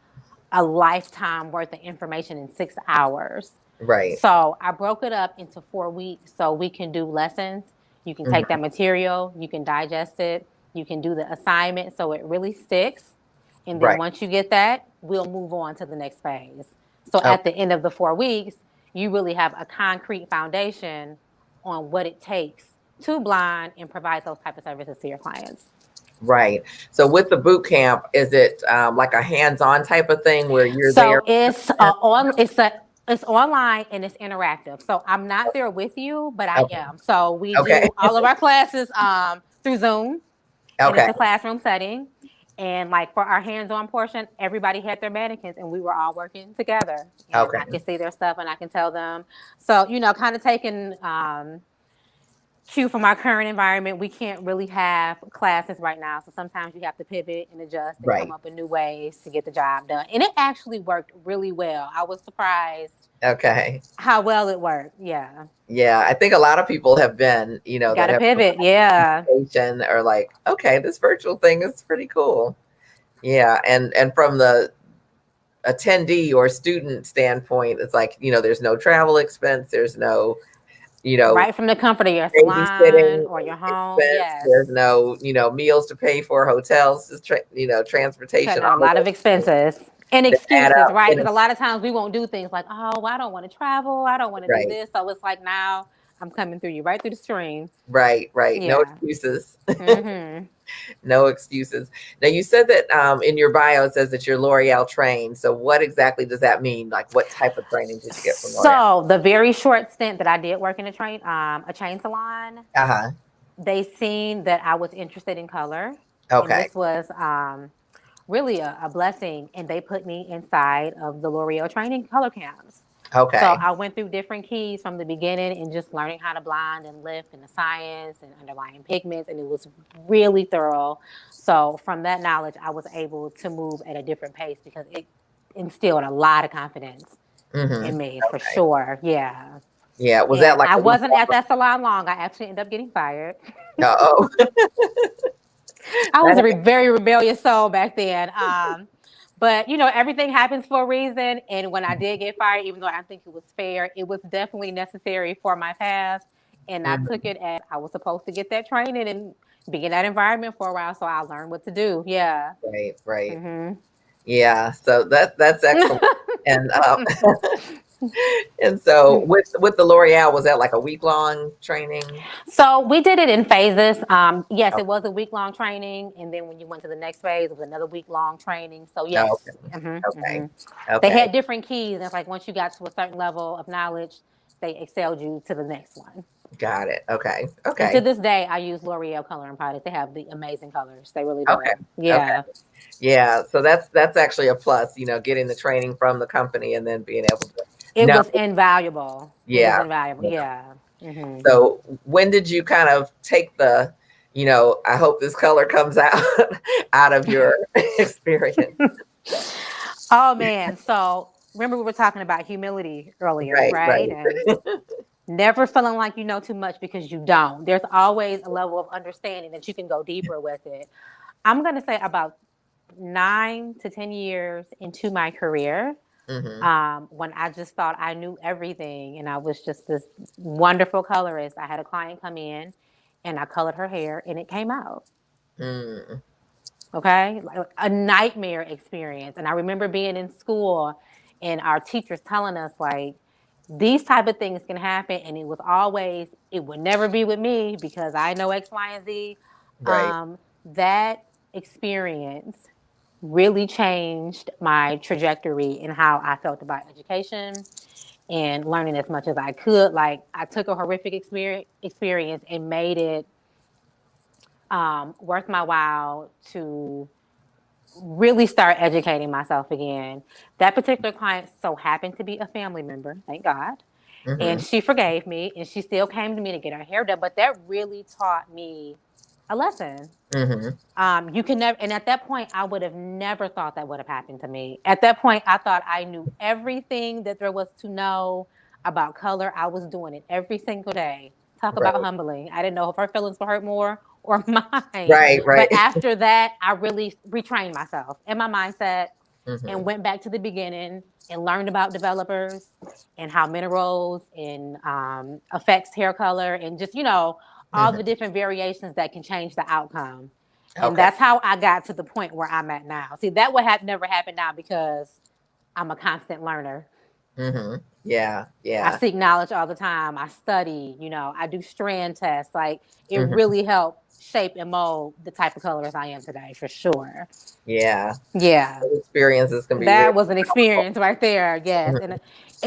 Speaker 2: a lifetime worth of information in 6 hours.
Speaker 1: Right.
Speaker 2: So I broke it up into 4 weeks so we can do lessons. You can take
Speaker 1: Hmm.
Speaker 2: that material, you can digest it, you can do the assignment so it really sticks. And then
Speaker 1: Right.
Speaker 2: once you get that, we'll move on to the next phase. So
Speaker 1: Oh,
Speaker 2: at the end of the 4 weeks, you really have a concrete foundation on what it takes to blind and provide those type of services to your clients.
Speaker 1: right. So with the boot camp, is it like a hands-on type of thing where you're there?
Speaker 2: So it's online and it's interactive. So I'm not there with you, but I
Speaker 1: Okay.
Speaker 2: am. So we
Speaker 1: Okay.
Speaker 2: do all of our classes through Zoom, and
Speaker 1: Okay.
Speaker 2: it's a classroom setting. And like for our hands-on portion, everybody had their mannequins, and we were all working together. And
Speaker 1: Okay.
Speaker 2: I can see their stuff, and I can tell them. So kind of taking cue from our current environment, we can't really have classes right now. So sometimes you have to pivot and adjust and come
Speaker 1: Right.
Speaker 2: up with new ways to get the job done. And it actually worked really well. I was surprised
Speaker 1: Okay.
Speaker 2: how well it worked. Yeah.
Speaker 1: Yeah, I think a lot of people have been,
Speaker 2: Got
Speaker 1: that
Speaker 2: to
Speaker 1: have
Speaker 2: pivot. Yeah.
Speaker 1: patient are like, okay, this virtual thing is pretty cool. Yeah, and from the attendee or student standpoint, it's like, there's no travel expense, there's no, you know,
Speaker 2: Right from the comfort of your salon
Speaker 1: babysitting
Speaker 2: or your home.
Speaker 1: expense,
Speaker 2: Yes.
Speaker 1: there's no, meals to pay for, hotels, just transportation,
Speaker 2: Cutting out a
Speaker 1: all of
Speaker 2: lot of
Speaker 1: those things
Speaker 2: expenses and
Speaker 1: that add
Speaker 2: excuses,
Speaker 1: up.
Speaker 2: right? Because a lot of times we won't do things like, oh, I don't want to travel. I don't want to do
Speaker 1: Right,
Speaker 2: this. So it's like now I'm coming through you right through the stream.
Speaker 1: right. No
Speaker 2: Yeah.
Speaker 1: excuses.
Speaker 2: Mm-hmm.
Speaker 1: No excuses. Now you said that in your bio it says that you're L'Oreal trained. So what exactly does that mean? Like what type of training did you get from L'Oreal?
Speaker 2: So the very short stint that I did work in a chain salon,
Speaker 1: Uh-huh.
Speaker 2: they seen that I was interested in color, and
Speaker 1: Okay.
Speaker 2: this was really a blessing. And they put me inside of the L'Oreal training color camps. So
Speaker 1: Okay.
Speaker 2: I went through different keys from the beginning and just learning how to blend and lift and the science and underlying pigments, and it was really thorough. So from that knowledge, I was able to move at a different pace because it instilled a lot of confidence
Speaker 1: Mm-hmm.
Speaker 2: in me for
Speaker 1: Okay.
Speaker 2: sure. Yeah.
Speaker 1: Yeah. Was that
Speaker 2: And
Speaker 1: like
Speaker 2: I
Speaker 1: a week
Speaker 2: wasn't
Speaker 1: long?
Speaker 2: at that salon long. I actually ended up getting fired.
Speaker 1: Oh,
Speaker 2: I was
Speaker 1: that,
Speaker 2: a very rebellious soul back then. But everything happens for a reason. And when I did get fired, even though I think it was fair, it was definitely necessary for my past. And I took
Speaker 1: mhm.
Speaker 2: it as I was supposed to get that training and be in that environment for a while, so I learned what to do. Yeah.
Speaker 1: Right, right.
Speaker 2: Hmm.
Speaker 1: Yeah. So that's excellent. And and so with the L'Oreal, was that like a week long training?
Speaker 2: So we did it in phases. Yes,
Speaker 1: Oh,
Speaker 2: it was a week-long training, and then when you went to the next phase, it was another week-long training. So yes,
Speaker 1: okay. Okay.
Speaker 2: they
Speaker 1: Okay.
Speaker 2: had different keys. And it's like once you got to a certain level of knowledge, they excelled you to the next one.
Speaker 1: Got it. Okay.
Speaker 2: And to
Speaker 1: Okay.
Speaker 2: this day, I use L'Oreal coloring products. They have the amazing colors. They really
Speaker 1: Okay.
Speaker 2: do.
Speaker 1: Okay.
Speaker 2: Yeah.
Speaker 1: Yeah. So that's actually a plus, getting the training from the company and then being able to
Speaker 2: It was invaluable. It was invaluable.
Speaker 1: Yeah.
Speaker 2: Mm-hmm.
Speaker 1: So when did you kind of take the, I hope this color comes out out of your experience?
Speaker 2: Oh man. So remember we were talking about humility earlier, right? And never feeling like you know too much because you don't. There's always a level of understanding that you can go deeper with it. I'm going to say about 9 to 10 years into my career, when I just thought I knew everything and I was just this wonderful colorist. I had a client come in and I colored her hair and it came out. Okay, like a nightmare experience. And I remember being in school and our teachers telling us like these type of things can happen, and it was always, it would never be with me because I know X, Y, and Z.
Speaker 1: Right.
Speaker 2: That experience really changed my trajectory in how I felt about education and learning as much as I could. Like I took a horrific experience and made it worth my while to really start educating myself again. That particular client so happened to be a family member, thank God. And she forgave me and she still came to me to get her hair done. But that really taught me a lesson. You can never, and at that point, I would have never thought that would have happened to me. At that point, I thought I knew everything that there was to know about color. I was doing it every single day. Talk about humbling. I didn't know if her feelings would hurt more or mine.
Speaker 1: Right.
Speaker 2: But after that, I really retrained myself in my mindset and went back to the beginning and learned about developers and how minerals and affects hair color and just, all the different variations that can change the outcome. And that's how I got to the point where I'm at now. See, that would have never happened now because I'm a constant learner.
Speaker 1: Yeah.
Speaker 2: I seek knowledge all the time. I study, I do strand tests. Like it really helped shape and mold the type of colorist I am today, for sure.
Speaker 1: Yeah.
Speaker 2: Those
Speaker 1: experiences can be
Speaker 2: that was an experience right there. Yes. And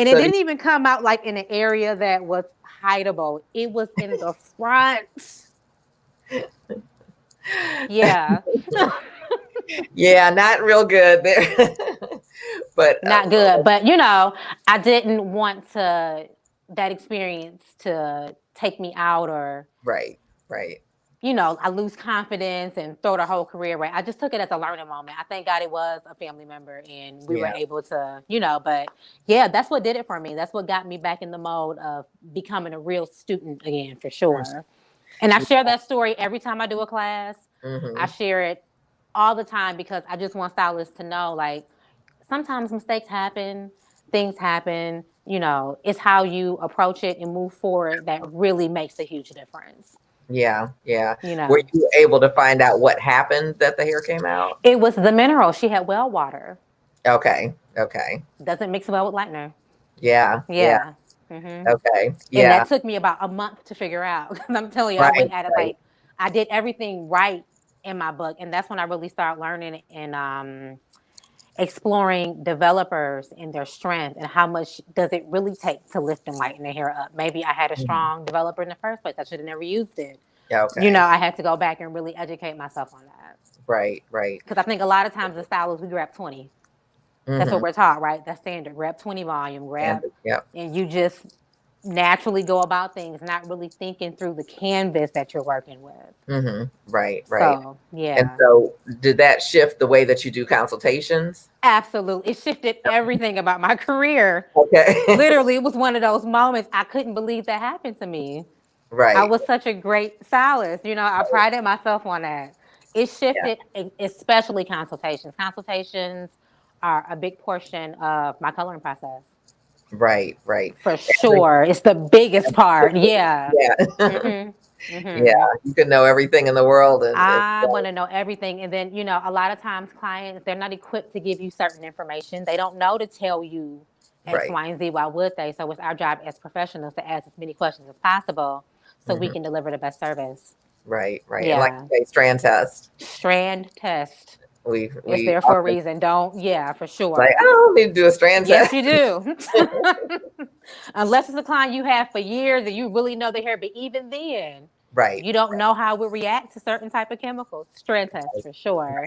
Speaker 2: it didn't even come out like in an area that was hideable. It was in the front. Yeah.
Speaker 1: Yeah, not real good there. But
Speaker 2: not good. But I didn't want that experience to take me out or
Speaker 1: right.
Speaker 2: I lose confidence and throw the whole career away. I just took it as a learning moment. I thank God it was a family member and we were able to, but yeah, that's what did it for me. That's what got me back in the mode of becoming a real student again, for sure. And I share that story every time I do a class. I share it all the time because I just want stylists to know, like, sometimes mistakes happen, things happen, it's how you approach it and move forward that really makes a huge difference.
Speaker 1: Yeah. Were you able to find out what happened that the hair came out?
Speaker 2: It was the mineral. She had well water.
Speaker 1: Okay.
Speaker 2: Doesn't mix well with lightener.
Speaker 1: Yeah. Okay. Yeah.
Speaker 2: And that took me about a month to figure out. Because I'm telling you, I went at it like I did everything right in my book. And that's when I really started learning and exploring developers and their strength and how much does it really take to lift and lighten their hair up. Maybe I had a strong developer in the first place. I should have never used it. I had to go back and really educate myself on that.
Speaker 1: Right.
Speaker 2: Because I think a lot of times the stylists, we grab 20. That's what we're taught, right? That's standard. Grab 20 volume, and you just naturally go about things, not really thinking through the canvas that you're working with.
Speaker 1: Right.
Speaker 2: So, yeah.
Speaker 1: And so did that shift the way that you do consultations?
Speaker 2: Absolutely. It shifted everything about my career.
Speaker 1: Okay.
Speaker 2: Literally, it was one of those moments I couldn't believe that happened to me.
Speaker 1: Right.
Speaker 2: I was such a great stylist. I prided myself on that. It shifted, especially consultations. Consultations are a big portion of my coloring process.
Speaker 1: Right.
Speaker 2: For sure. It's the biggest part. Yeah.
Speaker 1: Yeah, you can know everything in the world.
Speaker 2: I want to know everything. And then, a lot of times clients, they're not equipped to give you certain information. They don't know to tell you X, Y, and Z. Why would they? So it's our job as professionals to ask as many questions as possible so we can deliver the best service.
Speaker 1: Right.
Speaker 2: Yeah.
Speaker 1: Like you say, strand test.
Speaker 2: It's there for a reason. For sure.
Speaker 1: Like, I don't need to do a strand test.
Speaker 2: Yes, you do. Unless it's a client you have for years and you really know the hair, but even then, you don't know how it will react to certain type of chemicals. Strand test for sure.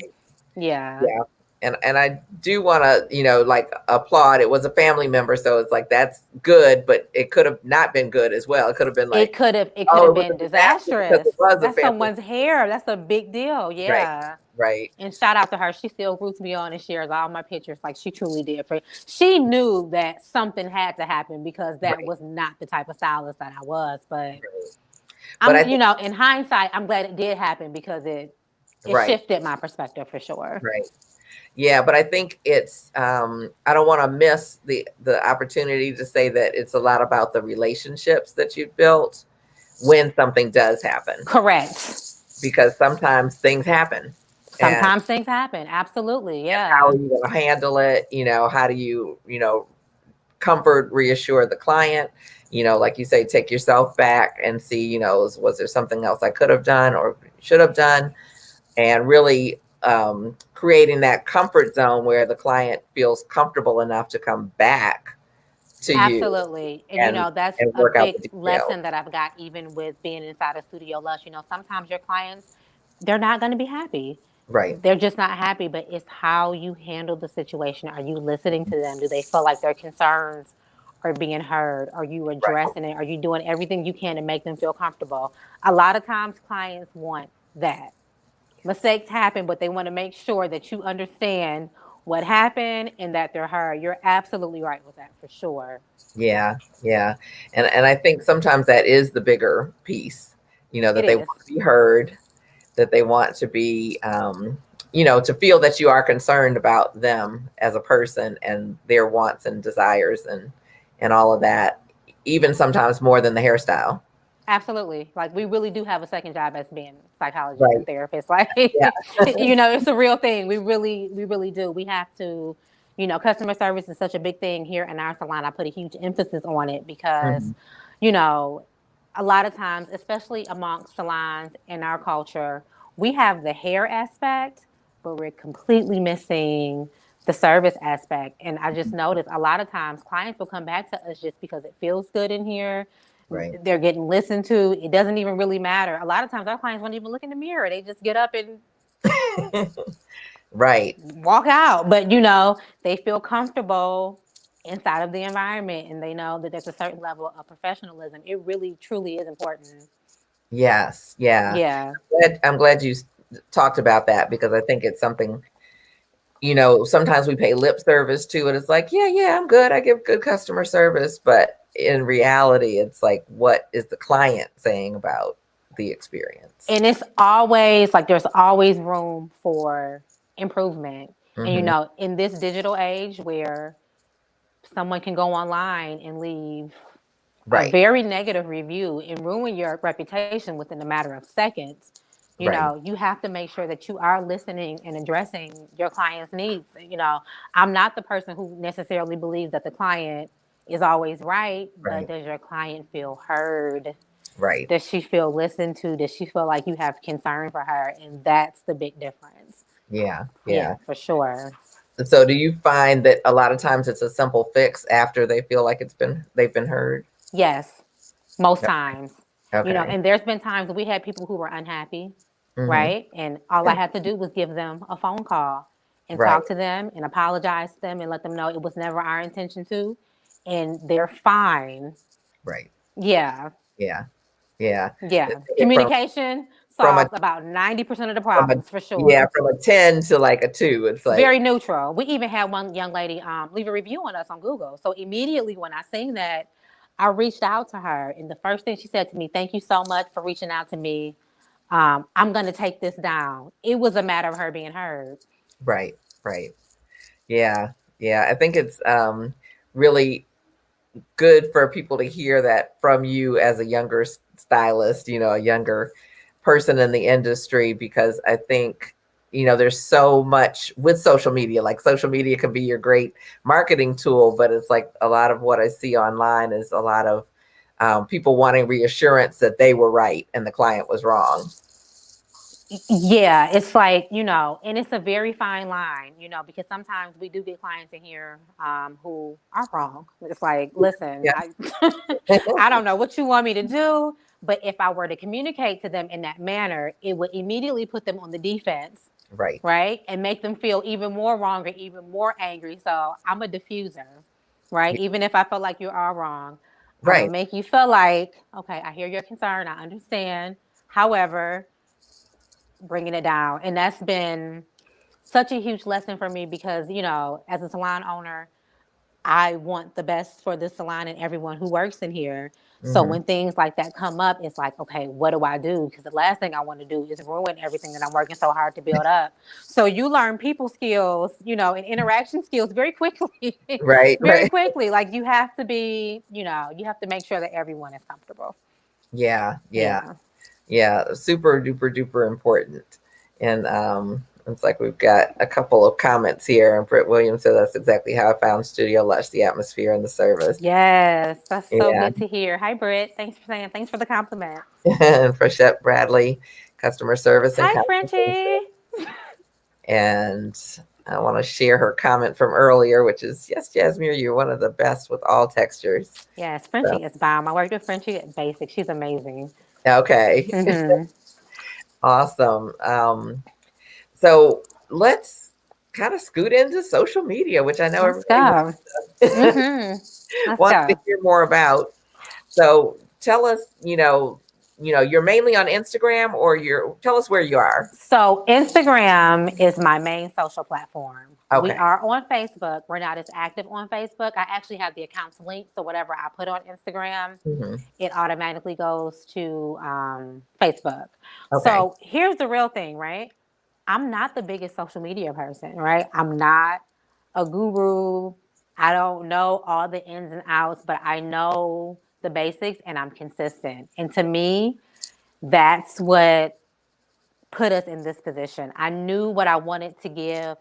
Speaker 2: Yeah.
Speaker 1: And I do want to, like applaud. It was a family member, so it's like that's good, but it could have not been good as well. It could have been like,
Speaker 2: it could
Speaker 1: oh,
Speaker 2: have
Speaker 1: it was a
Speaker 2: been
Speaker 1: disaster because
Speaker 2: disastrous.
Speaker 1: it was a
Speaker 2: That's
Speaker 1: family.
Speaker 2: someone's hair. That's a big deal.
Speaker 1: Right,
Speaker 2: Yeah.
Speaker 1: right,
Speaker 2: And shout out to her. She still roots me on and shares all my pictures like she truly did. She knew that something had to happen because that
Speaker 1: right,
Speaker 2: was not the type of stylist that I was. But
Speaker 1: right. But I think,
Speaker 2: in hindsight, I'm glad it did happen because it
Speaker 1: right,
Speaker 2: shifted my perspective for sure.
Speaker 1: right. Yeah, but I think it's I don't want to miss the opportunity to say that it's a lot about the relationships that you've built when something does happen.
Speaker 2: Correct.
Speaker 1: Because sometimes things happen.
Speaker 2: Sometimes things happen. Absolutely. Yeah.
Speaker 1: How are you going to handle it? How do you, comfort, reassure the client? Like you say, take yourself back and see, was there something else I could have done or should have done? And really creating that comfort zone where the client feels comfortable enough to come back to you.
Speaker 2: Absolutely. And that's
Speaker 1: and
Speaker 2: a
Speaker 1: work out
Speaker 2: big
Speaker 1: the details.
Speaker 2: lesson that I've got even with being inside a Studio Lush. Sometimes your clients, they're not going to be happy.
Speaker 1: Right.
Speaker 2: They're just not happy, but it's how you handle the situation. Are you listening to them? Do they feel like their concerns are being heard? Are you addressing it? Are you doing everything you can to make them feel comfortable? A lot of times clients want that. Mistakes happen, but they want to make sure that you understand what happened and that they're heard. You're absolutely right with that for sure.
Speaker 1: Yeah, yeah. And I think sometimes that is the bigger piece, that they want to be heard, that they want to be, to feel that you are concerned about them as a person and their wants and desires and all of that, even sometimes more than the hairstyle.
Speaker 2: Absolutely. Like we really do have a second job as being psychologists
Speaker 1: Right.
Speaker 2: and therapists. Like,
Speaker 1: Yeah.
Speaker 2: it's a real thing. We really do. We have to, customer service is such a big thing here in our salon. I put a huge emphasis on it because, a lot of times, especially amongst salons in our culture, we have the hair aspect, but we're completely missing the service aspect. And I just noticed a lot of times clients will come back to us just because it feels good in here.
Speaker 1: Right.
Speaker 2: They're getting listened to. It doesn't even really matter. A lot of times our clients won't even look in the mirror. They just get up and
Speaker 1: right.
Speaker 2: walk out. But they feel comfortable inside of the environment and they know that there's a certain level of professionalism. It really truly is important.
Speaker 1: Yes. Yeah.
Speaker 2: Yeah.
Speaker 1: I'm glad you talked about that because I think it's something, sometimes we pay lip service to it. It's like, yeah, I'm good. I give good customer service. But in reality, it's like, what is the client saying about the experience?
Speaker 2: And it's always like, there's always room for improvement.
Speaker 1: Mm-hmm.
Speaker 2: And, in this digital age where someone can go online and leave a very negative review and ruin your reputation within a matter of seconds, you have to make sure that you are listening and addressing your client's needs. I'm not the person who necessarily believes that the client is always right, but does your client feel heard?
Speaker 1: Right.
Speaker 2: Does she feel listened to? Does she feel like you have concern for her? And that's the big difference.
Speaker 1: Yeah,
Speaker 2: for sure.
Speaker 1: So do you find that a lot of times it's a simple fix after they feel like they've been heard?
Speaker 2: Yes, most times.
Speaker 1: Okay.
Speaker 2: And there's been times we had people who were unhappy, right? And all I had to do was give them a phone call and talk to them and apologize to them and let them know it was never our intention to, and they're fine.
Speaker 1: Right.
Speaker 2: Yeah.
Speaker 1: Yeah. Yeah.
Speaker 2: Communication solves about 90% of the problems for sure.
Speaker 1: Yeah, from a 10 to like a 2. It's like
Speaker 2: very neutral. We even had one young lady leave a review on us on Google. So immediately when I seen that, I reached out to her, and the first thing she said to me, "Thank you so much for reaching out to me. I'm going to take this down." It was a matter of her being heard.
Speaker 1: Right. Yeah. I think it's really good for people to hear that from you as a younger stylist, a younger person in the industry, because I think, there's so much with social media. Like social media can be your great marketing tool, but it's like a lot of what I see online is a lot of people wanting reassurance that they were right and the client was wrong.
Speaker 2: Yeah, it's like, and it's a very fine line, because sometimes we do get clients in here who are wrong. It's like, listen, I don't know what you want me to do, but if I were to communicate to them in that manner, it would immediately put them on the defense.
Speaker 1: Right.
Speaker 2: Right. And make them feel even more wrong or even more angry. So I'm a diffuser. Right. Even if I feel like you are wrong, I'm going
Speaker 1: Right.
Speaker 2: to make you feel like, okay, I hear your concern. I understand. However, bringing it down. And that's been such a huge lesson for me because, you know, as a salon owner, I want the best for the salon and everyone who works in here. So
Speaker 1: Mm-hmm.
Speaker 2: when things like that come up, it's like, okay, what do I do? Because the last thing I want to do is ruin everything that I'm working so hard to build up. So you learn people skills, you know, and interaction skills very quickly,
Speaker 1: Right.
Speaker 2: very
Speaker 1: Right.
Speaker 2: quickly. Like you have to be, you know, you have to make sure that everyone is comfortable.
Speaker 1: Yeah. Yeah.
Speaker 2: Yeah.
Speaker 1: Yeah. Super duper duper important. And it's like we've got a couple of comments here. And Britt Williams said that's exactly how I found Studio Lush, the atmosphere and the service.
Speaker 2: Yes, that's so
Speaker 1: Yeah.
Speaker 2: good to hear. Hi, Britt. Thanks for saying. Thanks for the compliment.
Speaker 1: And Frechette Bradley, customer service and
Speaker 2: Hi,
Speaker 1: conversation.
Speaker 2: Frenchie.
Speaker 1: And I want to share her comment from earlier, which is, yes, Jasmere, you're one of the best with all textures.
Speaker 2: Yes,
Speaker 1: So,
Speaker 2: Frenchie is bomb. I worked with Frenchie at Basic. She's amazing.
Speaker 1: okay.
Speaker 2: Mm-hmm.
Speaker 1: Awesome. So let's kind of scoot into social media, which I know
Speaker 2: Let's
Speaker 1: everybody
Speaker 2: go.
Speaker 1: wants,
Speaker 2: Mm-hmm. Let's
Speaker 1: wants to
Speaker 2: go.
Speaker 1: hear more about. So tell us, you're mainly on Instagram, or tell us where you are.
Speaker 2: So Instagram is my main social platform. We
Speaker 1: Okay.
Speaker 2: are on Facebook. We're not as active on Facebook. I actually have the accounts linked, so whatever I put on Instagram,
Speaker 1: Hmm.
Speaker 2: it automatically goes to Facebook.
Speaker 1: Okay.
Speaker 2: So here's the real thing, right? I'm not the biggest social media person, right? I'm not a guru. I don't know all the ins and outs, but I know the basics and I'm consistent. And to me, that's what put us in this position. I knew what I wanted to give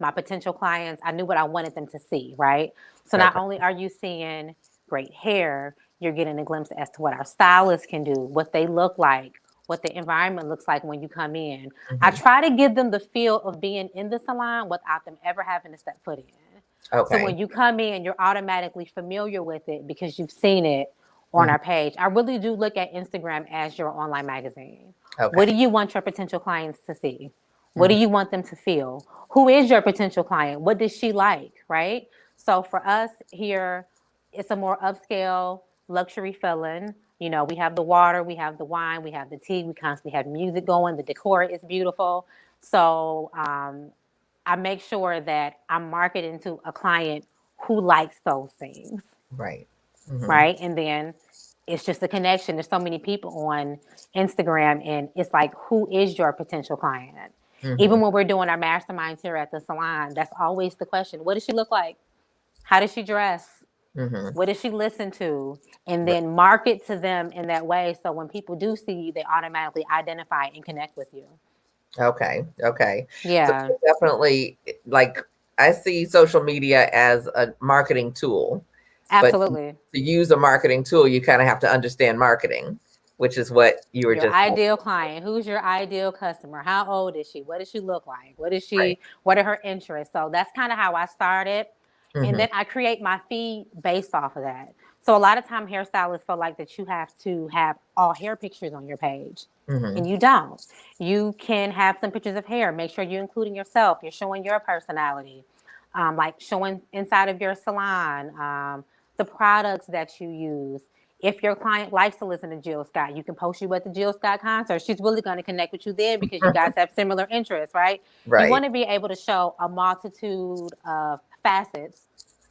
Speaker 2: my potential clients. I knew what I wanted them to see, right? So not
Speaker 1: Okay.
Speaker 2: only are you seeing great hair, you're getting a glimpse as to what our stylists can do, what they look like, what the environment looks like when you come in. I
Speaker 1: Hmm.
Speaker 2: try to give them the feel of being in the salon without them ever having to step foot in. So
Speaker 1: Okay.
Speaker 2: when you come in, you're automatically familiar with it because you've seen it on
Speaker 1: Hmm.
Speaker 2: our page. I really do look at Instagram as your online magazine. What do
Speaker 1: Okay.
Speaker 2: you want your potential clients to see? What do
Speaker 1: Hmm.
Speaker 2: you want them to feel? Who is your potential client? What does she like? Right? So for us here, it's a more upscale luxury feeling. You know, we have the water, we have the wine, we have the tea, we constantly have music going. The decor is beautiful. So I make sure that I'm marketing to a client who likes those things,
Speaker 1: Right. Hmm.
Speaker 2: right? And then it's just a connection. There's so many people on Instagram, and it's like, who is your potential client?
Speaker 1: Hmm.
Speaker 2: Even when we're doing our masterminds here at the salon, that's always the question. What does she look like? How does she dress?
Speaker 1: Hmm.
Speaker 2: What does she listen to? And then market to them in that way. So when people do see you, they automatically identify and connect with you.
Speaker 1: Okay. Okay. So
Speaker 2: Yeah,
Speaker 1: definitely, like, I see social media as a marketing tool, but
Speaker 2: absolutely.
Speaker 1: to use a marketing tool, you kind of have to understand marketing, which is what you were
Speaker 2: Your
Speaker 1: just
Speaker 2: ideal client. Who's your ideal customer? How old is she? What does she look like?
Speaker 1: right.
Speaker 2: What are her interests? So that's kind of how I started. And
Speaker 1: Hmm.
Speaker 2: then I create my feed based off of that. So a lot of time hairstylists feel like that you have to have all hair pictures on your page.
Speaker 1: Hmm.
Speaker 2: And you don't. You can have some pictures of hair. Make sure you're including yourself. You're showing your personality, like showing inside of your salon, the products that you use. If your client likes to listen to Jill Scott, you can post you at the Jill Scott concert. She's really going to connect with you there because you guys have similar interests, right? You
Speaker 1: Right.
Speaker 2: want to be able to show a multitude of facets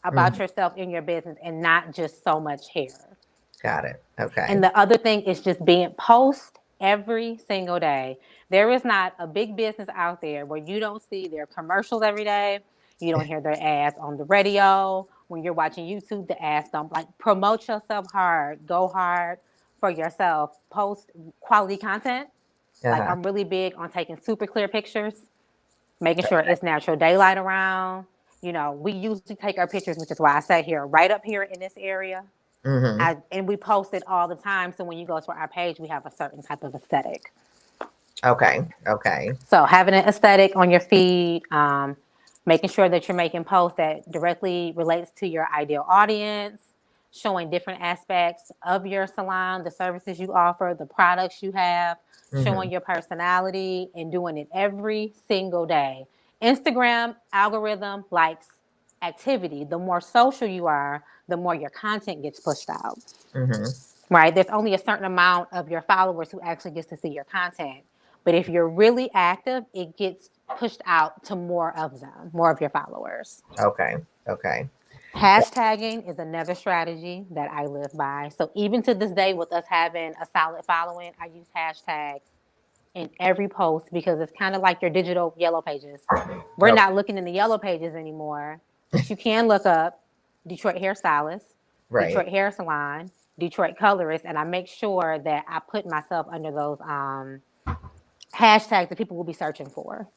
Speaker 2: about
Speaker 1: Hmm.
Speaker 2: yourself in your business and not just so much hair.
Speaker 1: Got it. Okay.
Speaker 2: And the other thing is just being post every single day. There is not a big business out there where you don't see their commercials every day. You don't hear their ads on the radio. When you're watching YouTube, the ads don't like promote yourself hard, go hard for yourself, post quality content. Like
Speaker 1: Uh-huh.
Speaker 2: I'm really big on taking super clear pictures, making sure it's natural daylight around. You know, we usually take our pictures, which is why I sat here right up here in this area
Speaker 1: Hmm.
Speaker 2: and we post it all the time. So when you go to our page, we have a certain type of aesthetic.
Speaker 1: Okay. Okay.
Speaker 2: So having an aesthetic on your feed, making sure that you're making posts that directly relates to your ideal audience, showing different aspects of your salon, the services you offer, the products you have, showing your personality, and doing it every single day. Instagram algorithm likes activity. The more social you are, the more your content gets pushed out. Right? There's only a certain amount of your followers who actually gets to see your content. But if you're really active, it gets pushed out to more of them, more of your followers.
Speaker 1: Okay. Okay.
Speaker 2: Hashtagging is another strategy that I live by. So even to this day, with us having a solid following, I use hashtags in every post because it's kind of like your digital yellow pages. We're not looking in the yellow pages anymore, but you can look up Detroit hairstylist, Detroit hair salon, Detroit colorist, and I make sure that I put myself under those hashtags that people will be searching for.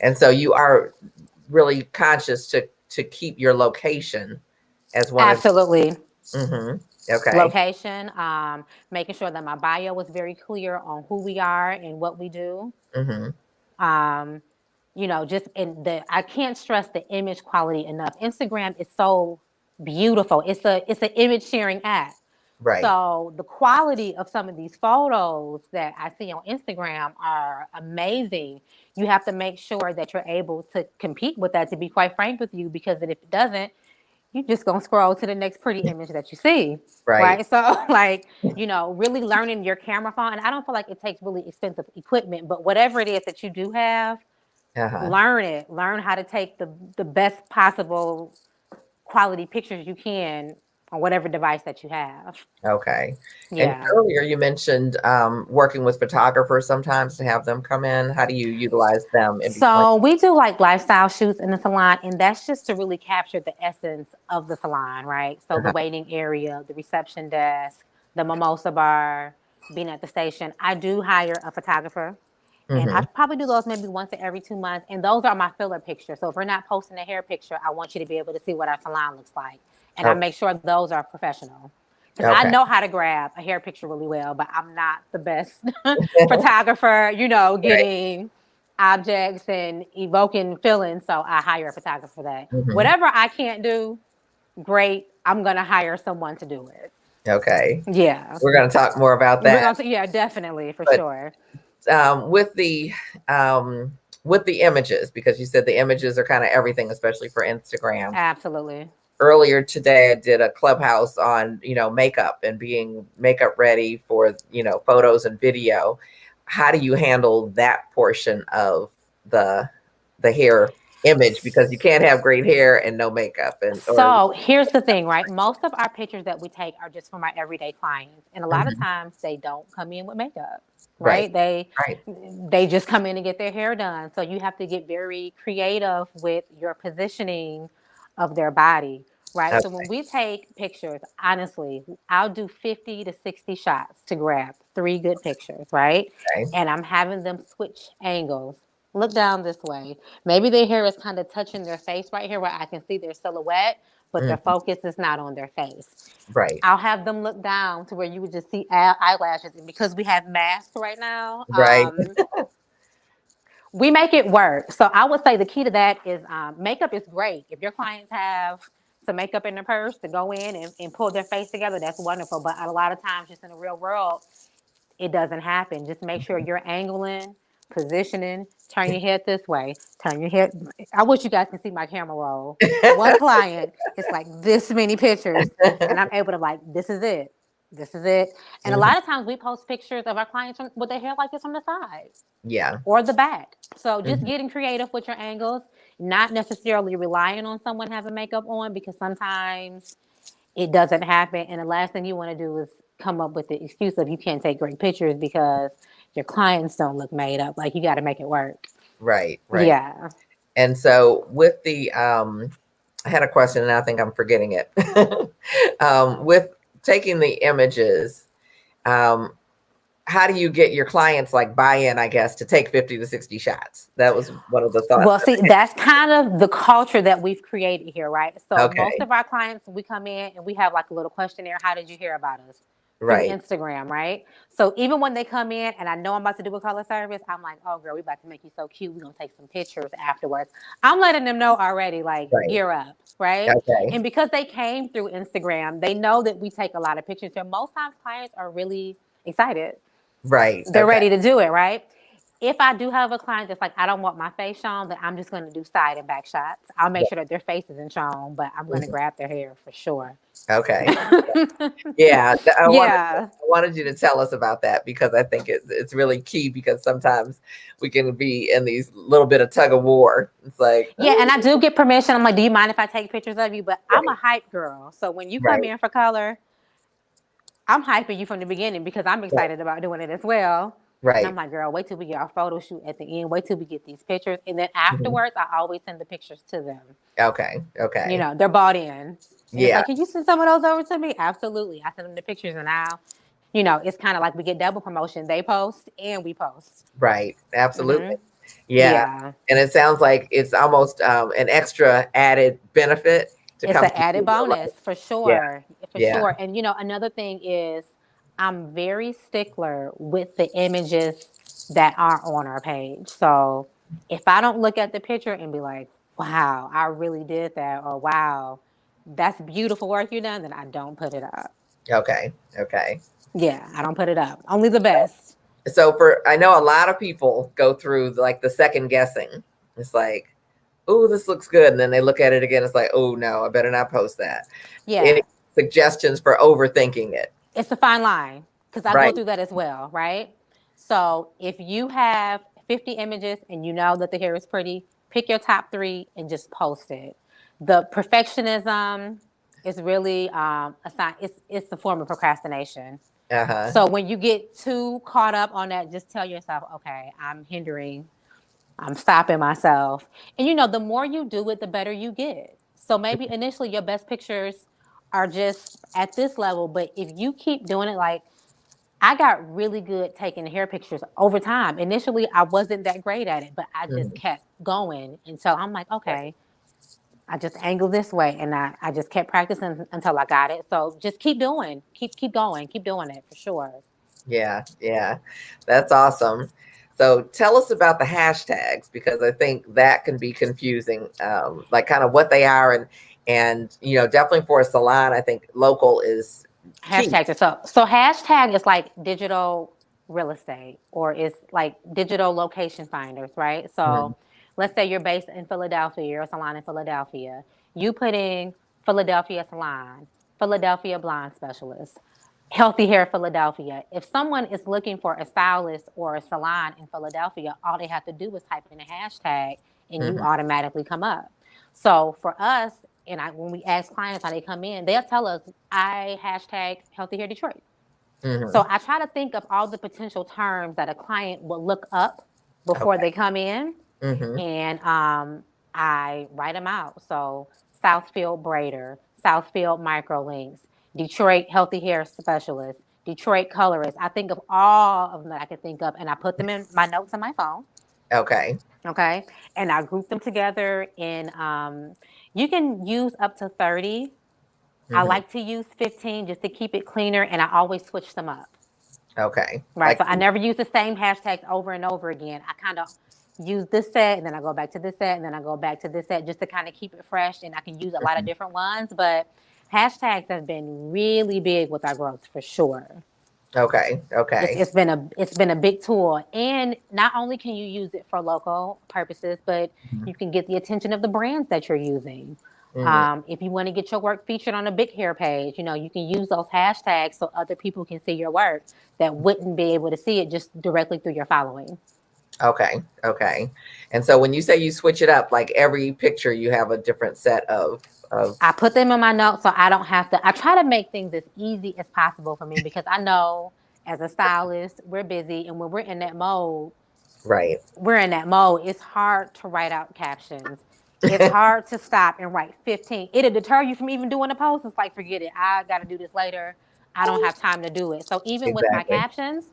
Speaker 1: And so you are really conscious to keep your location as one.
Speaker 2: Absolutely.
Speaker 1: Okay.
Speaker 2: Location, making sure that my bio is very clear on who we are and what we do. You know, just in I can't stress the image quality enough. Instagram is so beautiful. It's an image sharing app.
Speaker 1: Right.
Speaker 2: So the quality of some of these photos that I see on Instagram are amazing. You have to make sure that you're able to compete with that, to be quite frank with you, because if it doesn't, you're just going to scroll to the next pretty image that you see. Right. So like, you know, really learning your camera phone. And I don't feel like it takes really expensive equipment, but whatever it is that you do have, learn it. Learn how to take the best possible quality pictures you can on whatever device that you have.
Speaker 1: Okay.
Speaker 2: Yeah.
Speaker 1: And earlier you mentioned working with photographers sometimes to have them come in. How do you utilize them?
Speaker 2: So we do like lifestyle shoots in the salon, and that's just to really capture the essence of the salon, right? So the waiting area, the reception desk, the mimosa bar, being at the station. I do hire a photographer. And I probably do those maybe once every 2 months. And those are my filler pictures. So if we're not posting a hair picture, I want you to be able to see what our salon looks like. And I make sure those are professional. Because I know how to grab a hair picture really well, but I'm not the best photographer, you know, getting objects and evoking feelings. So I hire a photographer for that. Whatever I can't do, great. I'm going to hire someone to do it.
Speaker 1: Okay.
Speaker 2: Yeah.
Speaker 1: We're going to talk more about that.
Speaker 2: Yeah, definitely, for sure.
Speaker 1: With the images, because you said the images are kind of everything, especially for Instagram.
Speaker 2: Absolutely.
Speaker 1: Earlier today, I did a clubhouse on, you know, makeup and being makeup ready for, you know, photos and video. How do you handle that portion of the hair image? Because you can't have great hair and no makeup.
Speaker 2: So here's the thing, right? Most of our pictures that we take are just from our everyday clients. And a lot of times they don't come in with makeup. Right? They just come in and get their hair done. So you have to get very creative with your positioning of their body, right? So when we take pictures, honestly, I'll do 50 to 60 shots to grab 3 good pictures, right? And I'm having them switch angles. Look down this way. Maybe their hair is kind of touching their face right here where I can see their silhouette, but their focus is not on their face.
Speaker 1: Right.
Speaker 2: I'll have them look down to where you would just see eyelashes. And because we have masks right now, we make it work. So I would say the key to that is makeup is great. If your clients have some makeup in their purse to go in and pull their face together, that's wonderful. But a lot of times, just in the real world, it doesn't happen. Just make sure you're angling, positioning, turn your head this way, turn your head. I wish you guys can see my camera roll. One client, it's like this many pictures, and I'm able to like, this is it. This is it. And a lot of times we post pictures of our clients with their hair like this on the side.
Speaker 1: Yeah.
Speaker 2: Or the back. So just getting creative with your angles, not necessarily relying on someone having makeup on, because sometimes it doesn't happen. And the last thing you want to do is come up with the excuse of you can't take great pictures because your clients don't look made up. Like, you got to make it work.
Speaker 1: Right.
Speaker 2: Yeah.
Speaker 1: And so with the, I had a question and I think I'm forgetting it. With taking the images, how do you get your clients like buy-in, I guess, to take 50 to 60 shots? That was one of the thoughts.
Speaker 2: Well, see, that's kind of the culture that we've created here, right? So most of our clients, we come in and we have like a little questionnaire. How did you hear about us? through
Speaker 1: Right.
Speaker 2: Instagram, right? So even when they come in and I know I'm about to do a color service, I'm like, oh girl, we about to make you so cute. We're gonna take some pictures afterwards. I'm letting them know already, like,
Speaker 1: Right.
Speaker 2: gear up, right?
Speaker 1: Okay.
Speaker 2: And because they came through Instagram, they know that we take a lot of pictures. And most times clients are really excited.
Speaker 1: Right.
Speaker 2: They're
Speaker 1: Okay.
Speaker 2: ready to do it, right? If I do have a client that's like, I don't want my face shown, then I'm just going to do side and back shots. I'll make
Speaker 1: Yeah.
Speaker 2: sure that their face isn't shown, but I'm going to
Speaker 1: Mhm.
Speaker 2: grab their hair for sure.
Speaker 1: Okay. Yeah.
Speaker 2: Yeah.
Speaker 1: I wanted you to tell us about that because I think it's really key because sometimes we can be in these little bit of tug of war. It's like,
Speaker 2: Yeah, and I do get permission. I'm like, do you mind if I take pictures of you? But I'm a
Speaker 1: right,
Speaker 2: hype girl. So when you come
Speaker 1: right,
Speaker 2: in for color, I'm hyping you from the beginning because I'm
Speaker 1: right,
Speaker 2: excited about doing it as well. And I'm
Speaker 1: right.
Speaker 2: like, girl, wait till we get our photo shoot at the end. Wait till we get these pictures. And then
Speaker 1: Mhm.
Speaker 2: afterwards, I always send the pictures to them.
Speaker 1: Okay.
Speaker 2: You
Speaker 1: Okay.
Speaker 2: know, they're bought in. And it's
Speaker 1: Yeah.
Speaker 2: like, can you send some of those over to me? Absolutely. I send them the pictures and now, you know, it's kind of like we get double promotion. They post and we post.
Speaker 1: Right. Absolutely.
Speaker 2: Hmm.
Speaker 1: Yeah.
Speaker 2: Yeah.
Speaker 1: And it sounds like it's almost an extra added benefit to
Speaker 2: It's
Speaker 1: come
Speaker 2: an
Speaker 1: to
Speaker 2: added
Speaker 1: you.
Speaker 2: bonus for
Speaker 1: Yeah.
Speaker 2: sure. For
Speaker 1: Yeah.
Speaker 2: sure. And, you know, another thing is I'm very stickler with the images that are on our page. So if I don't look at the picture and be like, wow, I really did that, or wow, that's beautiful work you done, then I don't put it up.
Speaker 1: Okay. Okay.
Speaker 2: Yeah, I don't put it up. Only the best.
Speaker 1: So I know a lot of people go through like the second guessing. It's like, oh, this looks good. And then they look at it again. It's like, oh no, I better not post that. Any
Speaker 2: Yeah,
Speaker 1: suggestions for overthinking it?
Speaker 2: it's a fine line because I go
Speaker 1: Right.
Speaker 2: through that as well, right? So if you have 50 images and you know that the hair is pretty, pick your top three and just post it. The perfectionism is really a sign. It's a form of procrastination.
Speaker 1: Uh-huh.
Speaker 2: So when you get too caught up on that, just tell yourself, okay, I'm stopping myself. And you know, the more you do it, the better you get. So maybe initially your best pictures are just at this level, but if you keep doing it, like I got really good taking hair pictures over time. Initially, I wasn't that great at it, but I just
Speaker 1: Mhm.
Speaker 2: kept going. And so I'm like, okay, I just angle this way. And I just kept practicing until I got it. So just keep doing, keep going, keep doing it for sure.
Speaker 1: Yeah, yeah. That's awesome. So tell us about the hashtags because I think that can be confusing, like kind of what they are and definitely for a salon, I think local is key.
Speaker 2: Hashtags are so hashtag is like digital real estate or it's like digital location finders, right?
Speaker 1: Mhm.
Speaker 2: So let's say you're based in Philadelphia, you're a salon in Philadelphia. You put in Philadelphia salon, Philadelphia blonde specialist, healthy hair Philadelphia. If someone is looking for a stylist or a salon in Philadelphia, all they have to do is type in a hashtag and you
Speaker 1: Mhm.
Speaker 2: automatically come up. So for us, when we ask clients how they come in, they'll tell us, I hashtag healthy hair Detroit.
Speaker 1: Mhm.
Speaker 2: So I try to think of all the potential terms that a client will look up before
Speaker 1: Okay.
Speaker 2: they come in,
Speaker 1: Mhm.
Speaker 2: and I write them out. So Southfield braider, Southfield microlinks, Detroit healthy hair specialist, Detroit colorist. I think of all of them that I could think of, and I put them in my notes on my phone.
Speaker 1: Okay.
Speaker 2: Okay, and I group them together in. You can use up to 30. I
Speaker 1: Mhm.
Speaker 2: like to use 15 just to keep it cleaner, and I always switch them up.
Speaker 1: Okay.
Speaker 2: Right.
Speaker 1: Like
Speaker 2: So I never use the same hashtags over and over again. I kind of use this set and then I go back to this set and then I go back to this set just to kind of keep it fresh. And I can use a lot of
Speaker 1: mhm.
Speaker 2: different ones, but hashtags have been really big with our growth for sure.
Speaker 1: Okay.
Speaker 2: It's,
Speaker 1: Okay.
Speaker 2: it's been a it's been a big tool, and not only can you use it for local purposes, but
Speaker 1: Mhm.
Speaker 2: you can get the attention of the brands that you're using.
Speaker 1: Mhm.
Speaker 2: If you want to get your work featured on a big hair page, you know you can use those hashtags so other people can see your work that wouldn't be able to see it just directly through your following.
Speaker 1: Okay. Okay. And so when you say you switch it up, like every picture you have a different set of
Speaker 2: I put them in my notes so I don't have to. I try to make things as easy as possible for me because I know as a stylist we're busy, and when
Speaker 1: right.
Speaker 2: we're in that mode, it's hard to write out captions. It's hard to stop and write 15. It'll deter you from even doing a post. It's like, forget it. I got to do this later. I don't have time to do it. So even with my
Speaker 1: Exactly.
Speaker 2: captions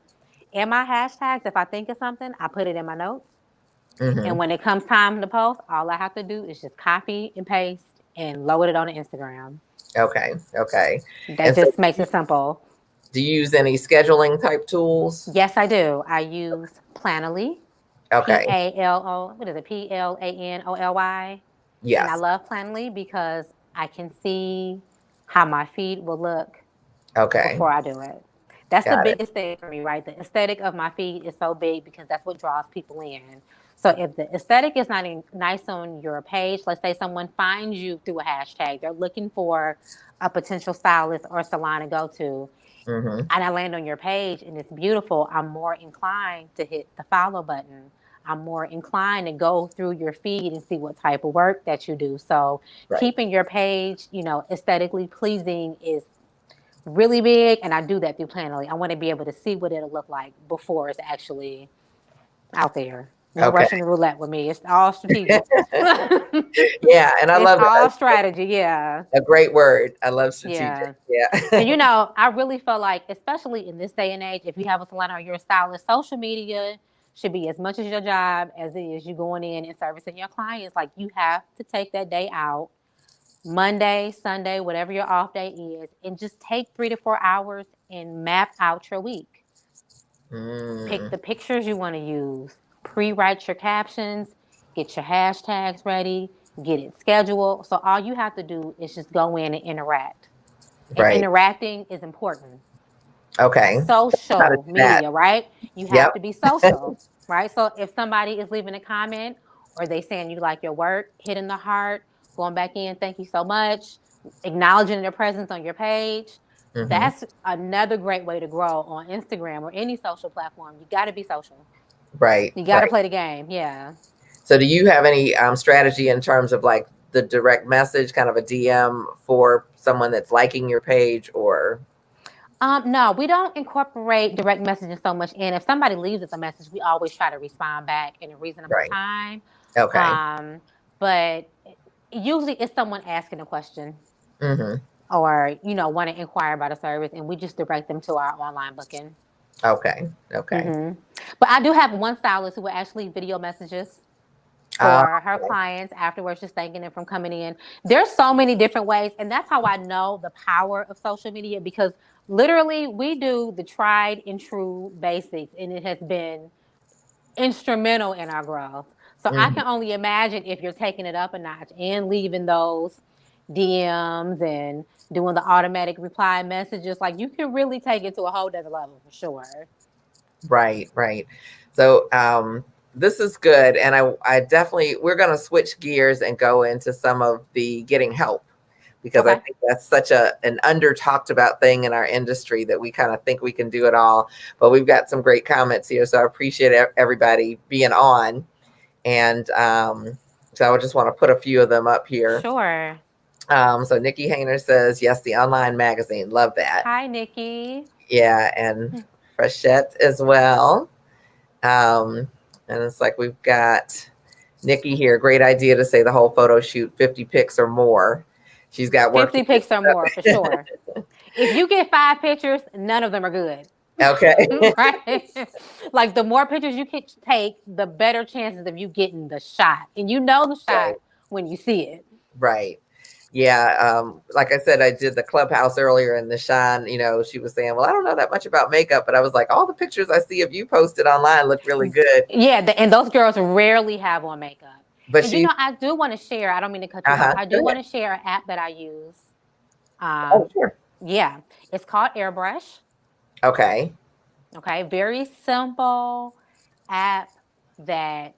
Speaker 2: and my hashtags, if I think of something, I put it in my notes. And
Speaker 1: Mhm.
Speaker 2: when it comes time to post, all I have to do is just copy and paste and load it on Instagram.
Speaker 1: Okay. Okay.
Speaker 2: That
Speaker 1: And so
Speaker 2: just makes it simple.
Speaker 1: Do you use any scheduling type tools?
Speaker 2: Yes, I do. I use Planoly.
Speaker 1: Okay.
Speaker 2: What is it? Planoly. And I
Speaker 1: Yes.
Speaker 2: love Planoly because I can see how my feed will look
Speaker 1: Okay.
Speaker 2: before I do it. That's the
Speaker 1: Got it.
Speaker 2: biggest thing for me, right? The aesthetic of my feed is so big because that's what draws people in. So if the aesthetic is not nice on your page, let's say someone finds you through a hashtag, they're looking for a potential stylist or salon to go to,
Speaker 1: Mm-hmm.
Speaker 2: and I land on your page and it's beautiful, I'm more inclined to hit the follow button. I'm more inclined to go through your feed and see what type of work that you do. So
Speaker 1: Right.
Speaker 2: keeping your page, aesthetically pleasing is really big, and I do that through Planoly. I want to be able to see what it'll look like before it's actually out there. No
Speaker 1: Okay.
Speaker 2: Russian roulette with me. It's all strategic.
Speaker 1: Yeah, and I
Speaker 2: It's
Speaker 1: love
Speaker 2: all
Speaker 1: that.
Speaker 2: strategy. Yeah.
Speaker 1: A great word. I love strategic.
Speaker 2: Yeah. And
Speaker 1: Yeah.
Speaker 2: I really feel like, especially in this day and age, if you have a salon or you're a stylist, social media should be as much as your job as it is you going in and servicing your clients. Like, you have to take that day out, Monday, Sunday, whatever your off day is, and just take 3 to 4 hours and map out your week. Pick
Speaker 1: Mm,
Speaker 2: the pictures you want to use, pre-write your captions, get your hashtags ready, get it scheduled. So all you have to do is just go in and interact. And
Speaker 1: right.
Speaker 2: interacting is important.
Speaker 1: Okay. How to
Speaker 2: Social
Speaker 1: do that?
Speaker 2: media, right? You have
Speaker 1: Yep.
Speaker 2: to be social, right? So if somebody is leaving a comment or they saying you like your work, hitting the heart, going back in, thank you so much, acknowledging their presence on your page,
Speaker 1: Mm-hmm.
Speaker 2: that's another great way to grow on Instagram or any social platform. You got to be social.
Speaker 1: Right.
Speaker 2: You got to
Speaker 1: Right.
Speaker 2: play the game. Yeah.
Speaker 1: So do you have any strategy in terms of like the direct message, kind of a DM for someone that's liking your page or?
Speaker 2: No, we don't incorporate direct messaging so much. And if somebody leaves us a message, we always try to respond back in a reasonable
Speaker 1: Right.
Speaker 2: time.
Speaker 1: Okay.
Speaker 2: But usually it's someone asking a question
Speaker 1: Mm-hmm.
Speaker 2: or, want to inquire about a service, and we just direct them to our online booking.
Speaker 1: Okay. Okay.
Speaker 2: But I do have one stylist who will actually video messages
Speaker 1: Uh,
Speaker 2: for her clients afterwards, just thanking them from coming in. There's so many different ways, and that's how I know the power of social media, because literally we do the tried and true basics, and it has been instrumental in our growth. So I
Speaker 1: mhm.
Speaker 2: can only imagine if you're taking it up a notch and leaving those DMs and doing the automatic reply messages. Like, you can really take it to a whole other level for sure.
Speaker 1: Right. Right. So this is good, and I definitely we're going to switch gears and go into some of the getting help, because I
Speaker 2: Okay.
Speaker 1: think that's such an under talked about thing in our industry that we kind of think we can do it all. But we've got some great comments here, so I appreciate everybody being on. And so I just want to put a few of them up here.
Speaker 2: Sure.
Speaker 1: So Nikki Hayner says, yes, the online magazine. Love that.
Speaker 2: Hi, Nikki.
Speaker 1: Yeah, and Frechette as well. And it's like we've got Nikki here. Great idea to say the whole photo shoot, 50 pics or more. She's got work
Speaker 2: 50
Speaker 1: to do.
Speaker 2: pics or more for sure. If you get 5 pictures, none of them are good.
Speaker 1: Okay.
Speaker 2: Right? Like, the more pictures you can take, the better chances of you getting the shot. And you know the shot
Speaker 1: Right.
Speaker 2: when you see it.
Speaker 1: Right. Yeah. Like I said, I did the clubhouse earlier, and the Shine, she was saying, well, I don't know that much about makeup, but I was like, all the pictures I see of you posted online look really good.
Speaker 2: Yeah, and those girls rarely have on makeup.
Speaker 1: But
Speaker 2: And
Speaker 1: she,
Speaker 2: I do want to share, I don't mean to cut you off. I
Speaker 1: go
Speaker 2: do want
Speaker 1: ahead.
Speaker 2: to share an app that I use.
Speaker 1: Oh, sure.
Speaker 2: Yeah, it's called Airbrush.
Speaker 1: Okay.
Speaker 2: Okay, very simple app that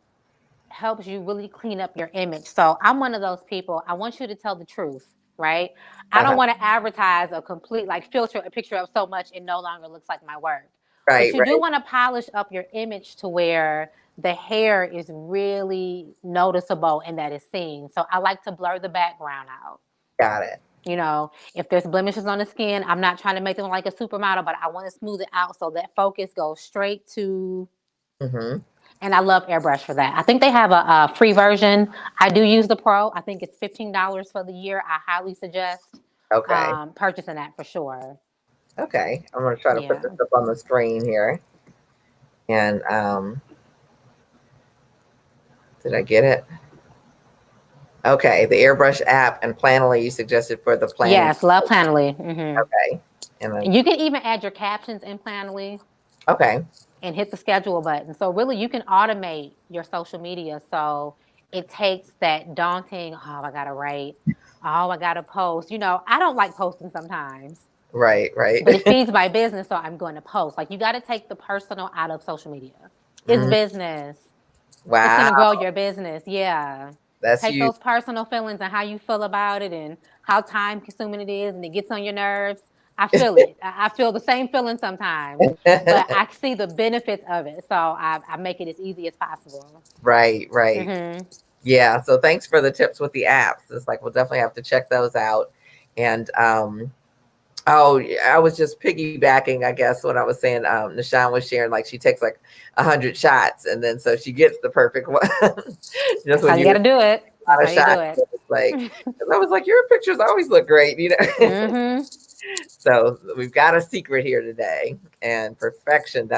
Speaker 2: helps you really clean up your image. So I'm one of those people. I want you to tell the truth, right? I don't
Speaker 1: Uh-huh.
Speaker 2: want to advertise a complete, like, filter a picture up so much it no longer looks like my work. But
Speaker 1: Right,
Speaker 2: you do
Speaker 1: right.
Speaker 2: want to polish up your image to where the hair is really noticeable and that is seen. So I like to blur the background out.
Speaker 1: Got it.
Speaker 2: If there's blemishes on the skin, I'm not trying to make them like a supermodel, but I want to smooth it out so that focus goes straight to.
Speaker 1: Mm-hmm.
Speaker 2: And I love Airbrush for that. I think they have a free version. I do use the Pro. I think it's $15 for the year. I highly suggest
Speaker 1: Okay.
Speaker 2: purchasing that for sure.
Speaker 1: Okay. I'm going to try to put
Speaker 2: Yeah.
Speaker 1: this up on the screen here. And did I get it? Okay. The Airbrush app and Planoly you suggested for the planning.
Speaker 2: Yes, love Planoly. Mm-hmm.
Speaker 1: Okay. And then,
Speaker 2: you can even add your captions in Planoly.
Speaker 1: Okay.
Speaker 2: And hit the schedule button. So really you can automate your social media. So it takes that daunting, oh, I gotta write, oh, I gotta post. I don't like posting sometimes.
Speaker 1: Right.
Speaker 2: But it feeds my business, so I'm going to post. Like, you got to take the personal out of social media. It's business. It's going to grow your business. Yeah.
Speaker 1: That's
Speaker 2: Take
Speaker 1: huge.
Speaker 2: those personal feelings and how you feel about it and how time consuming it is and it gets on your nerves. I feel it. I feel the same feeling sometimes, but I see the benefits of it. So I make it as easy as possible.
Speaker 1: Right. Yeah. So thanks for the tips with the apps. It's like, we'll definitely have to check those out. And, oh, I was just piggybacking, I guess, what I was saying. Nishan was sharing, like, she takes like 100 shots, and then so she gets the perfect one. Just
Speaker 2: That's how you got to do it. That's how you do it.
Speaker 1: Like, I was like, your pictures always look great, So we've got a secret here today, and perfection.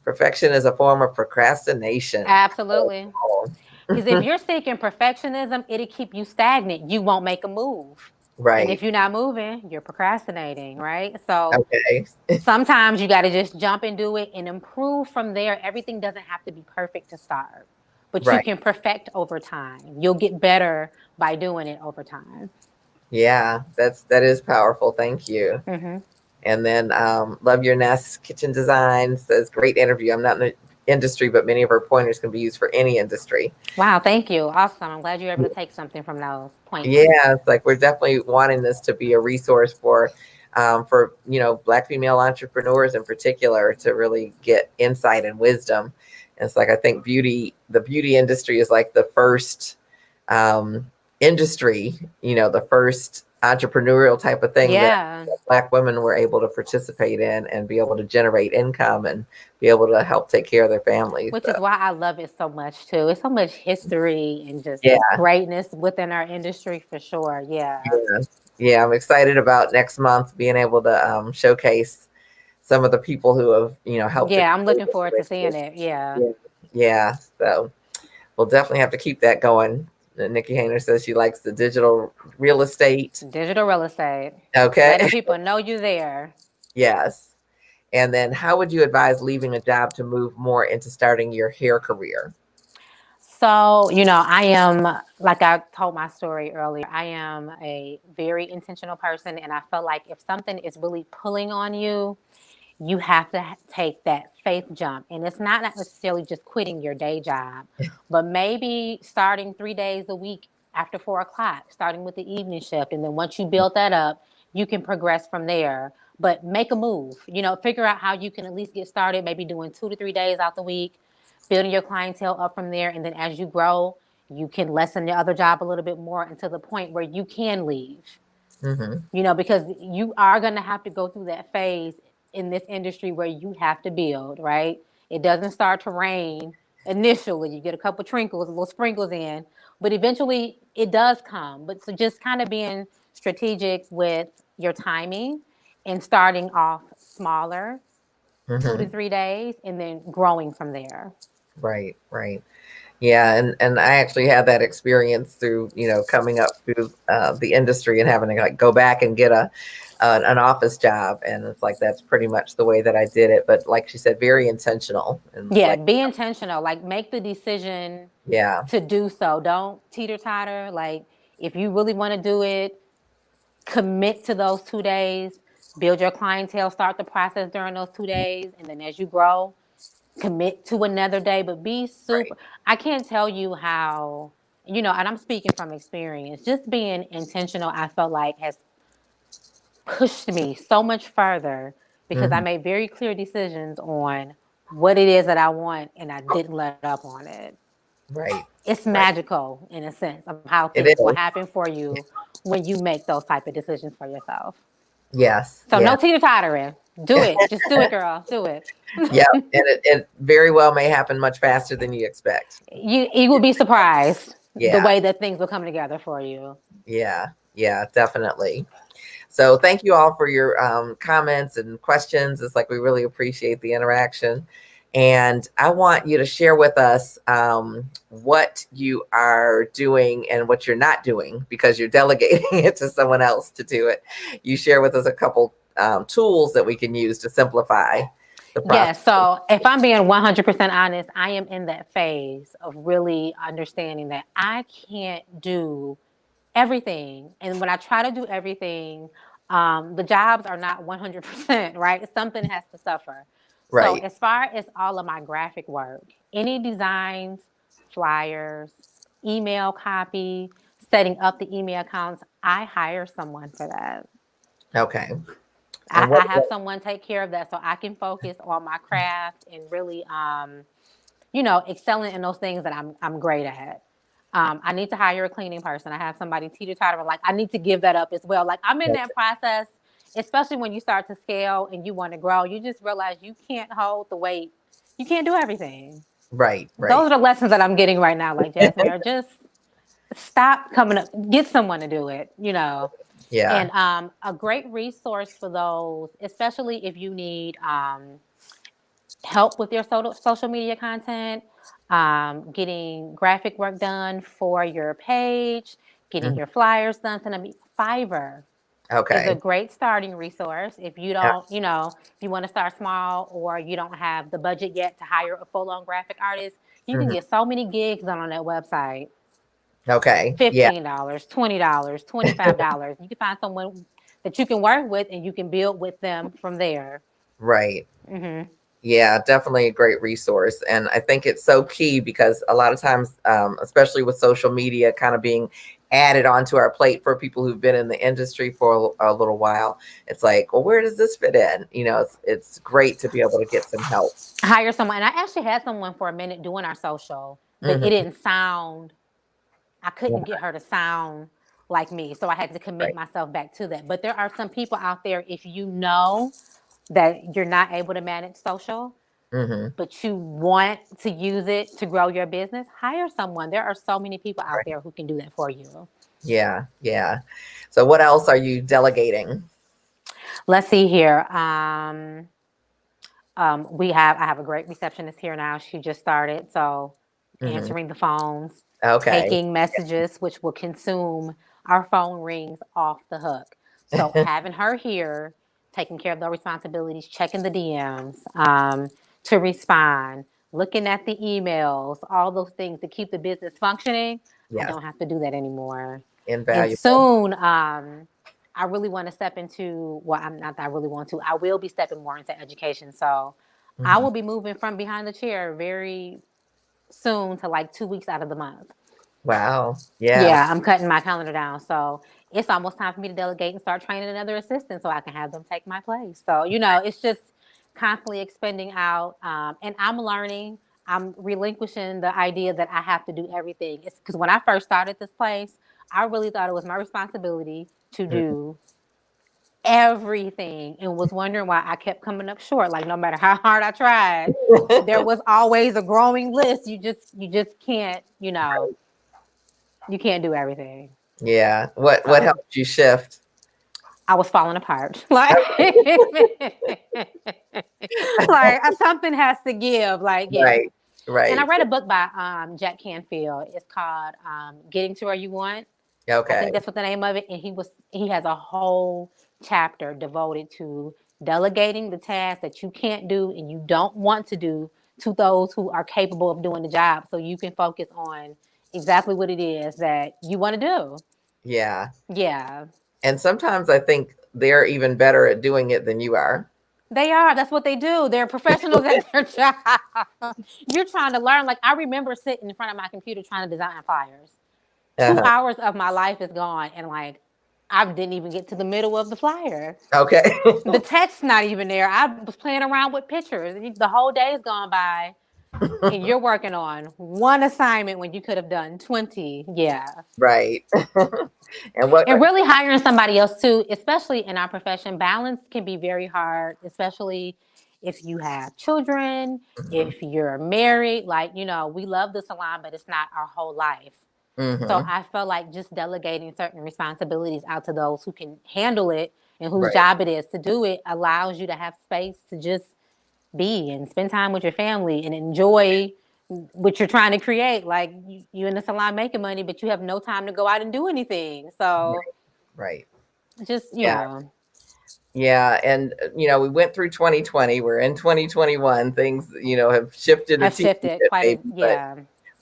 Speaker 1: Perfection is a form of procrastination.
Speaker 2: Absolutely. Because if you're seeking perfectionism, it'll keep you stagnant. You won't make a move.
Speaker 1: Right.
Speaker 2: And if you're not moving, you're procrastinating, right? So sometimes you got to just jump and do it and improve from there. Everything doesn't have to be perfect to start, but you can perfect over time. You'll get better by doing it over time.
Speaker 1: Yeah, that is powerful. Thank you. And then Love Your Nest Kitchen Design says, great interview. I'm not in the industry, but many of our pointers can be used for any industry.
Speaker 2: Wow, thank you. Awesome. I'm glad you're able to take something from those points.
Speaker 1: Yeah, it's like we're definitely wanting this to be a resource for Black female entrepreneurs in particular, to really get insight and wisdom. And it's like, I think the beauty industry is like the first industry, the first entrepreneurial type of thing that Black women were able to participate in and be able to generate income and be able to help take care of their families.
Speaker 2: Which is why I love it so much too. It's so much history and just greatness within our industry for sure.
Speaker 1: Yeah, I'm excited about next month being able to showcase some of the people who have, helped.
Speaker 2: Yeah, I'm looking forward to seeing it.
Speaker 1: Yeah. So we'll definitely have to keep that going. Nikki Hayner says she likes the digital real estate.
Speaker 2: Digital real estate.
Speaker 1: Okay.
Speaker 2: Letting people know you there.
Speaker 1: Yes. And then how would you advise leaving a job to move more into starting your hair career?
Speaker 2: So, I am, like I told my story earlier, I am a very intentional person. And I felt like if something is really pulling on you, you have to take that faith jump. And it's not necessarily just quitting your day job, but maybe starting 3 days a week after 4 o'clock, starting with the evening shift. And then once you build that up, you can progress from there. But make a move, figure out how you can at least get started, maybe doing 2 to 3 days out the week, building your clientele up from there. And then as you grow, you can lessen your other job a little bit more until the point where you can leave. Because you are going to have to go through that phase in this industry where you have to build, right? It doesn't start to rain initially. You get a couple trinkles, a little sprinkles in, but eventually it does come. But so just kind of being strategic with your timing and starting off smaller, 2 to 3 days, and then growing from there.
Speaker 1: Right. Yeah, and I actually had that experience through, coming up through the industry and having to like go back and get an office job, and it's like that's pretty much the way that I did it. But like she said, very intentional. And
Speaker 2: be intentional. Like make the decision. To do so. Don't teeter totter. Like if you really want to do it, commit to those 2 days. Build your clientele. Start the process during those 2 days, and then as you grow, commit to another day, but be super. I can't tell you how, and I'm speaking from experience, just being intentional, I felt like has pushed me so much further because I made very clear decisions on what it is that I want, and I didn't let up on it.
Speaker 1: Right.
Speaker 2: It's magical in a sense of how things will happen for you when you make those type of decisions for yourself.
Speaker 1: Yes.
Speaker 2: So no teeter-tottering. Do it. Just do it, girl. Do it.
Speaker 1: Yeah, and it very well may happen much faster than you expect.
Speaker 2: You will be surprised the way that things will come together for you.
Speaker 1: Yeah, definitely. So thank you all for your comments and questions. It's like we really appreciate the interaction. And I want you to share with us what you are doing and what you're not doing, because you're delegating it to someone else to do it. You share with us a couple tools that we can use to simplify the process.
Speaker 2: Yes. So if I'm being 100% honest, I am in that phase of really understanding that I can't do everything. And when I try to do everything, the jobs are not 100%, right? Something has to suffer. So
Speaker 1: Right.
Speaker 2: as far as all of my graphic work, any designs, flyers, email copy, setting up the email accounts, I hire someone for that.
Speaker 1: Okay. And
Speaker 2: I have someone take care of that so I can focus on my craft and really, excelling in those things that I'm great at. I need to hire a cleaning person. I have somebody teeter-totter. Like, I need to give that up as well. Like, I'm in that process, especially when you start to scale and you want to grow. You just realize you can't hold the weight. You can't do everything.
Speaker 1: Right.
Speaker 2: Those are the lessons that I'm getting right now. Like, Jasmere, just stop coming up. Get someone to do it,
Speaker 1: Yeah.
Speaker 2: And a great resource for those, especially if you need help with your social media content, getting graphic work done for your page, getting your flyers done. Fiverr is a
Speaker 1: Okay.
Speaker 2: great starting resource. If you
Speaker 1: Yeah.
Speaker 2: don't, if you want to start small or you don't have the budget yet to hire a full-on graphic artist, you can get so many gigs done on that website.
Speaker 1: Okay. Yeah.
Speaker 2: $15, $20, $25. You can find someone that you can work with and you can build with them from there.
Speaker 1: Right.
Speaker 2: Mm-hmm.
Speaker 1: Yeah, definitely a great resource. And I think it's so key because a lot of times, especially with social media kind of being added onto our plate for people who've been in the industry for a little while, it's like, well, where does this fit in? It's great to be able to get some help.
Speaker 2: Hire someone. And I actually had someone for a minute doing our social, but it
Speaker 1: Mm-hmm.
Speaker 2: didn't sound, I couldn't get her to sound like me. So I had to commit
Speaker 1: Right.
Speaker 2: myself back to that. But there are some people out there, if you know that you're not able to manage social,
Speaker 1: Mm-hmm.
Speaker 2: but you want to use it to grow your business, hire someone. There are so many people out
Speaker 1: Right.
Speaker 2: there who can do that for you.
Speaker 1: Yeah. Yeah. So what else are you delegating?
Speaker 2: Let's see here. I have a great receptionist here now. She just started. So
Speaker 1: Mm-hmm.
Speaker 2: answering the phones,
Speaker 1: Okay.
Speaker 2: taking messages, which will consume our phone rings off the hook. So having her here, taking care of those responsibilities, checking the DMs to respond, looking at the emails, all those things to keep the business functioning. I
Speaker 1: Yes.
Speaker 2: don't have to do that anymore. And
Speaker 1: Invaluable.
Speaker 2: soon, I really want to step into, well, I'm not that I really want to, I will be stepping more into education. So I
Speaker 1: Mm-hmm.
Speaker 2: will be moving from behind the chair very soon to like 2 weeks out of the month.
Speaker 1: Wow. Yeah.
Speaker 2: Yeah, I'm cutting my calendar down. So it's almost time for me to delegate and start training another assistant so I can have them take my place. So, it's just constantly expanding out. And I'm learning, I'm relinquishing the idea that I have to do everything. It's because when I first started this place, I really thought it was my responsibility to do everything and was wondering why I kept coming up short. Like no matter how hard I tried, there was always a growing list. You just can't, you can't do everything.
Speaker 1: Yeah. What
Speaker 2: So
Speaker 1: helped you shift?
Speaker 2: I was falling apart. Like, like something has to give. Like, yeah.
Speaker 1: Right.
Speaker 2: And I
Speaker 1: Right.
Speaker 2: read a book by Jack Canfield. It's called Getting to Where You Want. I
Speaker 1: Okay.
Speaker 2: think that's what the name of it. And he has a whole chapter devoted to delegating the tasks that you can't do and you don't want to do to those who are capable of doing the job so you can focus on exactly what it is that you want to do.
Speaker 1: Yeah.
Speaker 2: Yeah.
Speaker 1: And sometimes I think they're even better at doing it than you are.
Speaker 2: They are. That's what they do. They're professionals at their job. You're trying to learn. Like I remember sitting in front of my computer trying to design flyers. Two
Speaker 1: Uh-huh.
Speaker 2: hours of my life is gone, and like I didn't even get to the middle of the flyer.
Speaker 1: Okay.
Speaker 2: The text's not even there. I was playing around with pictures. The whole day's gone by, and you're working on one assignment when you could have done 20. Yeah.
Speaker 1: Right. And what
Speaker 2: And really hiring somebody else too, especially in our profession, balance can be very hard, especially if you have children,
Speaker 1: Mhm.
Speaker 2: if you're married. Like, we love the salon, but it's not our whole life. So
Speaker 1: Mhm.
Speaker 2: I felt like just delegating certain responsibilities out to those who can handle it and whose
Speaker 1: Right.
Speaker 2: job it is to do it allows you to have space to just be and spend time with your family and enjoy what you're trying to create. Like you in the salon making money, but you have no time to go out and do anything. So
Speaker 1: Right.
Speaker 2: just,
Speaker 1: Yeah. Yeah. And, we went through 2020. We're in 2021. Things, have shifted a
Speaker 2: I've
Speaker 1: teeny
Speaker 2: shifted
Speaker 1: bit
Speaker 2: quite a,
Speaker 1: maybe,
Speaker 2: yeah.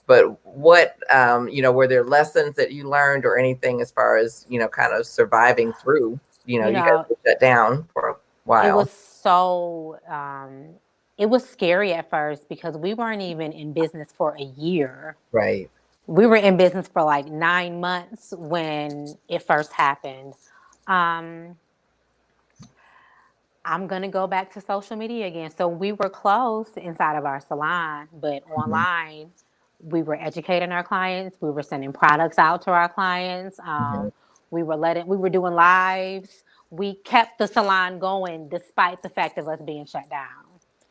Speaker 1: but what, were there lessons that you learned or anything as far as, kind of surviving through, you guys were shut down for a while.
Speaker 2: It was scary at first because we weren't even in business for a year.
Speaker 1: Right.
Speaker 2: We were in business for like 9 months when it first happened. I'm going to go back to social media again. So we were closed inside of our salon, but online, we were educating our clients. We were sending products out to our clients. We were doing lives. We kept the salon going despite the fact of us being shut down.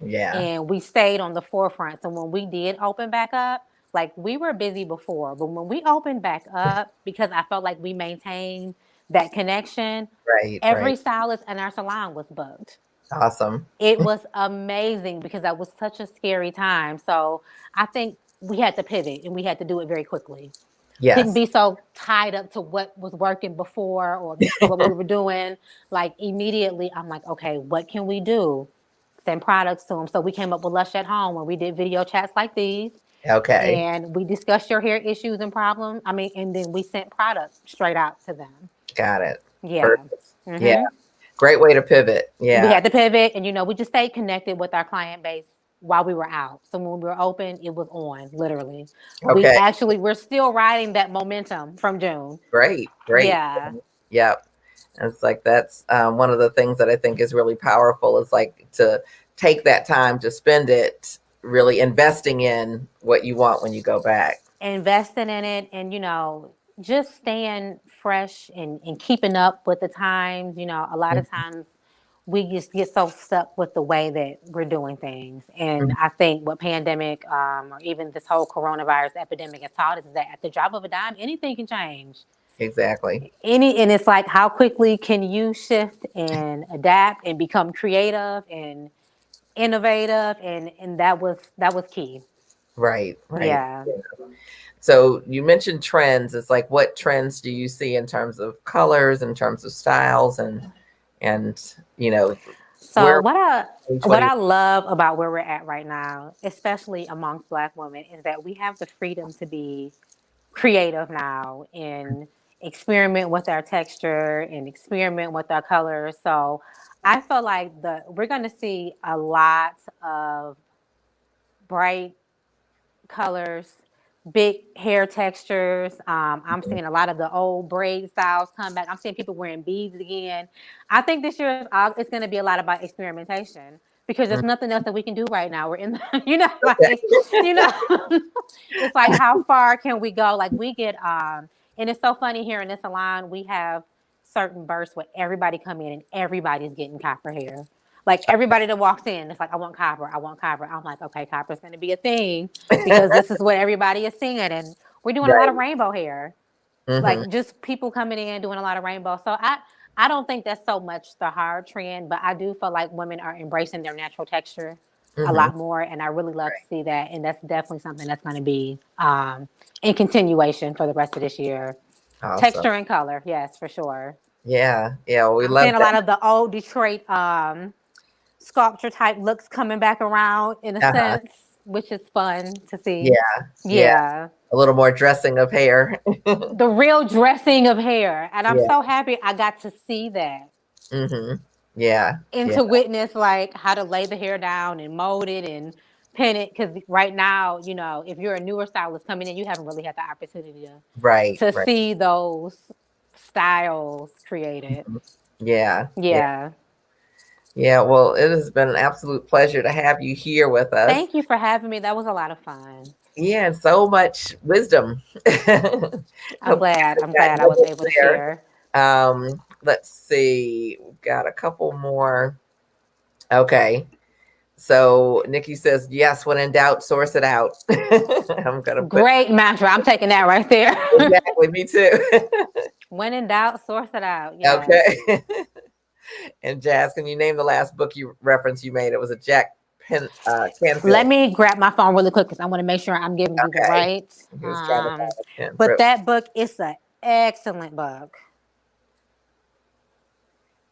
Speaker 1: Yeah.
Speaker 2: And we stayed on the forefront. So when we did open back up, like we were busy before, but when we opened back up, because I felt like we maintained that connection, every stylist in our salon was booked.
Speaker 1: Awesome.
Speaker 2: It was amazing because that was such a scary time. So I think we had to pivot and we had to do it very quickly. Yes. Couldn't be so tied up to what was working before or this is what we were doing. Like immediately, I'm like, okay, what can we do? Send products to them. So we came up with Lush at Home where we did video chats like these.
Speaker 1: Okay.
Speaker 2: And we discussed your hair issues and problems. And then we sent products straight out to them.
Speaker 1: Got it.
Speaker 2: Yeah.
Speaker 1: Yeah. Great way to pivot. Yeah.
Speaker 2: We had to pivot and, we just stayed connected with our client base while we were out. So when we were open, it was on, literally. Okay. We're still riding that momentum from June.
Speaker 1: Great.
Speaker 2: Yeah.
Speaker 1: Yep. And it's like, that's one of the things that I think is really powerful is like to take that time to spend it really investing in what you want when you go back.
Speaker 2: Investing in it and, just staying fresh and keeping up with the times. A lot of times we just get so stuck with the way that we're doing things. And I think what pandemic or even this whole coronavirus epidemic has taught us is that at the drop of a dime, anything can change.
Speaker 1: Exactly.
Speaker 2: And it's like, how quickly can you shift and adapt and become creative and innovative? And that was key.
Speaker 1: Right.
Speaker 2: Yeah.
Speaker 1: So you mentioned trends. It's like, what trends do you see in terms of colors, in terms of styles, and
Speaker 2: So what I love about where we're at right now, especially amongst Black women, is that we have the freedom to be creative now and experiment with our texture and experiment with our colors. So I feel like we're going to see a lot of bright colors, big hair textures. I'm seeing a lot of the old braid styles come back. I'm seeing people wearing beads again. I think this year it's going to be a lot about experimentation because there's nothing else that we can do right now. We're in the, it's like, how far can we go? Like we get, and it's so funny here in this salon, we have certain bursts where everybody come in and everybody's getting copper hair. Like everybody that walks in, it's like, I want copper. I'm like, okay, copper's going to be a thing because this is what everybody is seeing. And we're doing a lot of rainbow hair. Like just people coming in doing a lot of rainbow. So I don't think that's so much the hard trend, but I do feel like women are embracing their natural texture a lot more. And I really love to see that. And that's definitely something that's going to be in continuation for the rest of this year. Awesome. Texture and color. Yes, for sure.
Speaker 1: Yeah. Yeah. We love
Speaker 2: seeing a lot of the old Detroit sculpture type looks coming back around in a sense, which is fun to see.
Speaker 1: Yeah. A little more dressing of hair.
Speaker 2: The real dressing of hair. And I'm so happy I got to see that.
Speaker 1: Yeah.
Speaker 2: And to witness like how to lay the hair down and mold it and pin it. Because right now, if you're a newer stylist coming in, you haven't really had the opportunity to see those styles created.
Speaker 1: Yeah. Well, it has been an absolute pleasure to have you here with us.
Speaker 2: Thank you for having me. That was a lot of fun.
Speaker 1: Yeah, and so much wisdom.
Speaker 2: I'm glad I was able to share.
Speaker 1: Let's see. We've got a couple more. Okay. So Nikki says, yes, when in doubt, source it out. I'm gonna
Speaker 2: great mantra. I'm taking that right there.
Speaker 1: Exactly, me too.
Speaker 2: When in doubt, source it out. Yes.
Speaker 1: Okay. And Jazz, can you name the last book you made? It was a Jack Canfield.
Speaker 2: Let me grab my phone really quick because I want to make sure I'm giving you the right. But that book is an excellent book.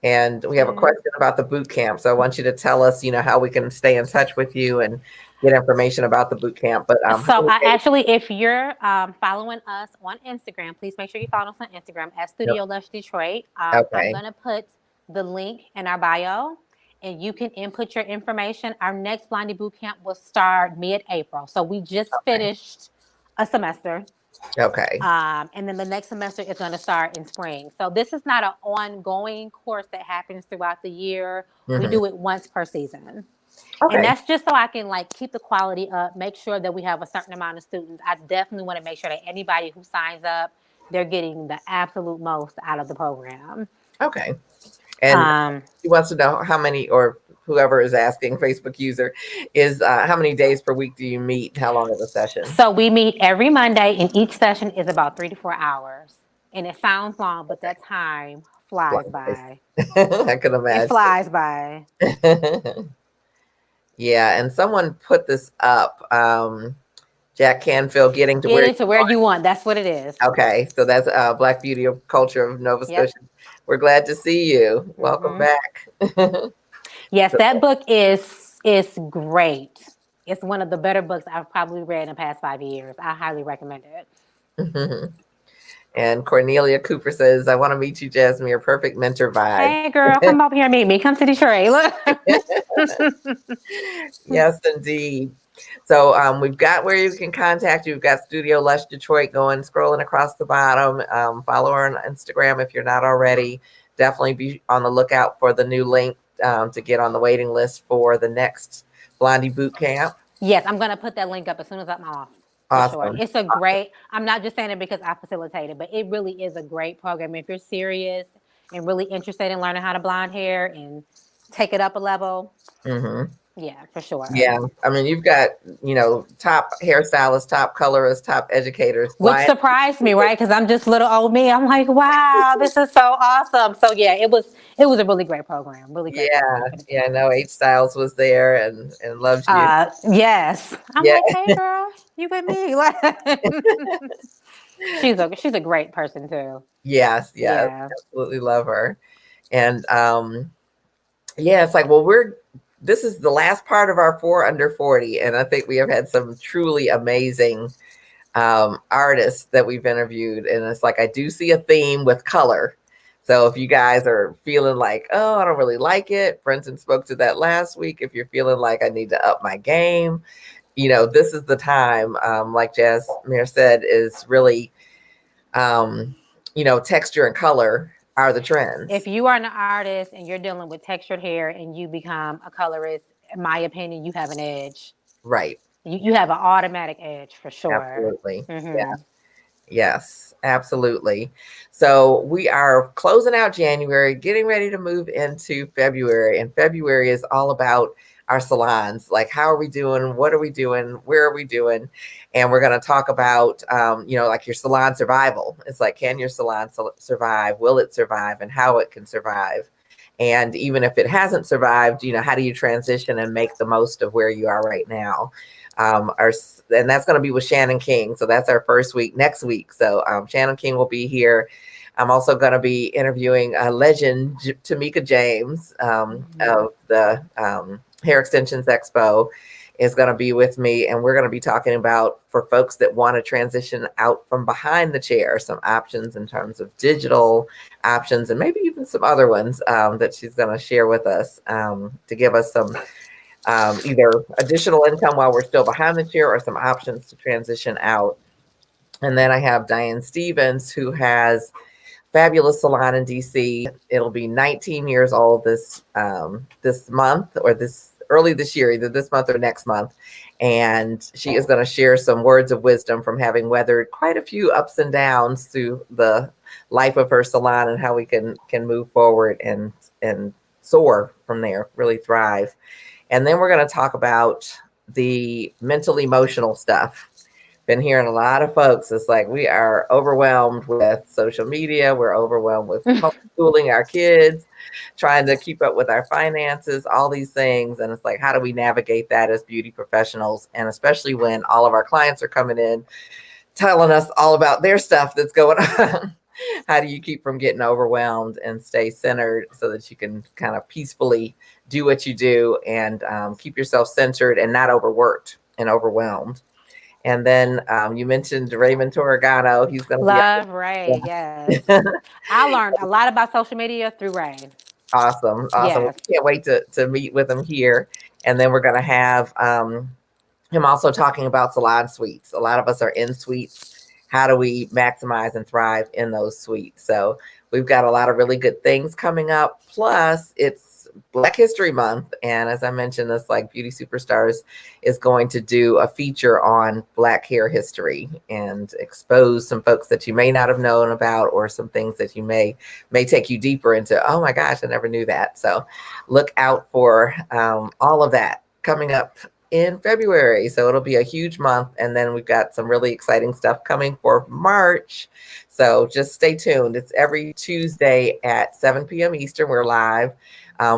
Speaker 1: And we have a question about the boot camp. So I want you to tell us, how we can stay in touch with you and get information about the boot camp. But
Speaker 2: so actually, if you're following us on Instagram, please make sure you follow us on Instagram at Studio Lush Detroit. I'm going to put the link in our bio, and you can input your information. Our next Blondie Bootcamp will start mid-April. So we just finished a semester.
Speaker 1: Okay.
Speaker 2: And then the next semester is going to start in spring. So this is not an ongoing course that happens throughout the year. We do it once per season. Okay. And that's just so I can keep the quality up, make sure that we have a certain amount of students. I definitely want to make sure that anybody who signs up, they're getting the absolute most out of the program.
Speaker 1: Okay. And he wants to know how many, or whoever is asking, Facebook user, is how many days per week do you meet? How long is the session?
Speaker 2: So we meet every Monday, and each session is about 3 to 4 hours. And it sounds long, but that time flies by.
Speaker 1: I can imagine.
Speaker 2: It flies by.
Speaker 1: Yeah, and someone put this up. Jack Canfield, getting to
Speaker 2: where you want. That's what it is.
Speaker 1: Okay, so that's Black Beauty of Culture of Nova Scotia. We're glad to see you. Welcome back.
Speaker 2: Yes, that book is great. It's one of the better books I've probably read in the past 5 years. I highly recommend it.
Speaker 1: And Cornelia Cooper says, I want to meet you, Jasmere. Perfect mentor vibe.
Speaker 2: Hey, girl, come over here and meet me. Come to Detroit. Look.
Speaker 1: Yes, indeed. So we've got where you can contact you. We've got Studio Lush Detroit scrolling across the bottom. Follow her on Instagram if you're not already. Definitely be on the lookout for the new link to get on the waiting list for the next Blondie Bootcamp.
Speaker 2: Yes, I'm going to put that link up as soon as I'm off.
Speaker 1: Awesome.
Speaker 2: Sure. It's a great, I'm not just saying it because I facilitated, but it really is a great program. If you're serious and really interested in learning how to blonde hair and take it up a level. Yeah, for sure.
Speaker 1: Yeah. I mean, you've got, top hairstylists, top colorists, top educators.
Speaker 2: Which surprised me, right? Because I'm just little old me. I'm like, wow, this is so awesome. So yeah, it was a really great program. Really great.
Speaker 1: Yeah, I know H Styles was there and loved you.
Speaker 2: Yes. I'm like, hey girl, you with me? She's a great person too.
Speaker 1: Yes, absolutely love her. And it's like, well, this is the last part of our 4 Under 40, and I think we have had some truly amazing artists that we've interviewed, and it's like I do see a theme with color. So if you guys are feeling like, oh, I don't really like it, Brenton spoke to that last week. If you're feeling like I need to up my game, this is the time. Like Jasmere said, is really, texture and color are the trends.
Speaker 2: If you are an artist and you're dealing with textured hair and you become a colorist, in my opinion, you have an edge.
Speaker 1: Right.
Speaker 2: You have an automatic edge for sure.
Speaker 1: Absolutely. Yeah. Yes, absolutely. So we are closing out January, getting ready to move into February. And February is all about our salons. Like, how are we doing? What are we doing? Where are we doing? And we're going to talk about, like your salon survival. It's like, can your salon survive? Will it survive? And how it can survive? And even if it hasn't survived, how do you transition and make the most of where you are right now? And that's going to be with Shannon King. So that's our first week next week. So Shannon King will be here. I'm also going to be interviewing a legend, Tamika James of the Hair Extensions Expo is going to be with me. And we're going to be talking about, for folks that want to transition out from behind the chair, some options in terms of digital options and maybe even some other ones that she's going to share with us to give us some either additional income while we're still behind the chair or some options to transition out. And then I have Diane Stevens, who has fabulous salon in DC. It'll be 19 years old this month, or early this year, either this month or next month. And she is going to share some words of wisdom from having weathered quite a few ups and downs through the life of her salon, and how we can move forward and soar from there, really thrive. And then we're going to talk about the mental emotional stuff. Been hearing a lot of folks. It's like we are overwhelmed with social media. We're overwhelmed with homeschooling our kids, trying to keep up with our finances, all these things. And it's like, how do we navigate that as beauty professionals? And especially when all of our clients are coming in, telling us all about their stuff that's going on. How do you keep from getting overwhelmed and stay centered so that you can kind of peacefully do what you do and keep yourself centered and not overworked and overwhelmed? And then you mentioned Raymond Torregano. He's going to be
Speaker 2: Love Ray, yes. I learned a lot about social media through Ray.
Speaker 1: Awesome. Awesome.
Speaker 2: Yes.
Speaker 1: We can't wait to meet with him here. And then we're going to have him also talking about salon suites. A lot of us are in suites. How do we maximize and thrive in those suites? So we've got a lot of really good things coming up. Plus, it's Black History Month. And as I mentioned, this like Beauty Superstars is going to do a feature on Black hair history and expose some folks that you may not have known about, or some things that you may take you deeper into. Oh my gosh, I never knew that. So look out for all of that coming up in February. So it'll be a huge month. And then we've got some really exciting stuff coming for March. So just stay tuned. It's every Tuesday at 7 p.m. Eastern. We're live.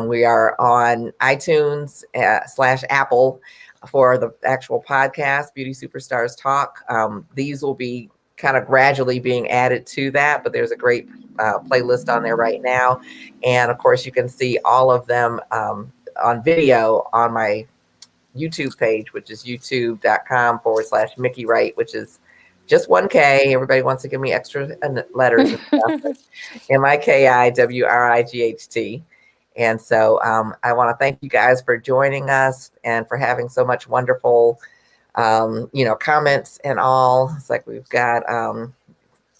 Speaker 1: We are on iTunes / Apple for the actual podcast, Beauty Superstars Talk. These will be kind of gradually being added to that, but there's a great playlist on there right now. And of course, you can see all of them on video on my YouTube page, which is youtube.com/Miki Wright, which is just 1K. Everybody wants to give me extra letters and stuff. MIKIWRIGHT. And so I want to thank you guys for joining us and for having so much wonderful, comments and all. It's like we've got,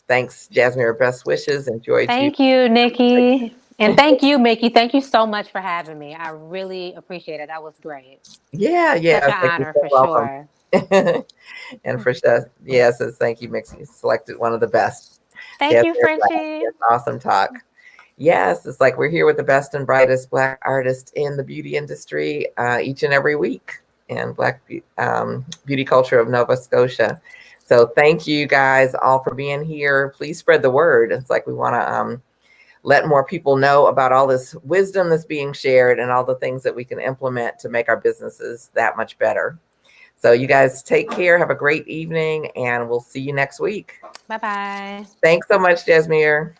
Speaker 1: thanks, Jasmere, best wishes. Enjoyed you.
Speaker 2: Thank you, Nikki. And thank you, Miki. Thank you so much for having me. I really appreciate it. That was great.
Speaker 1: Yeah.
Speaker 2: Such an honor for sure.
Speaker 1: And for sure, yes, thank you, Mixie. You selected one of the best.
Speaker 2: Thank you, Frenchie.
Speaker 1: Awesome talk. Yes, it's like we're here with the best and brightest Black artists in the beauty industry each and every week, and Black beauty culture of Nova Scotia. So thank you guys all for being here. Please spread the word. It's like we want to let more people know about all this wisdom that's being shared and all the things that we can implement to make our businesses that much better. So you guys take care. Have a great evening, and we'll see you next week.
Speaker 2: Bye-bye.
Speaker 1: Thanks so much, Jasmere.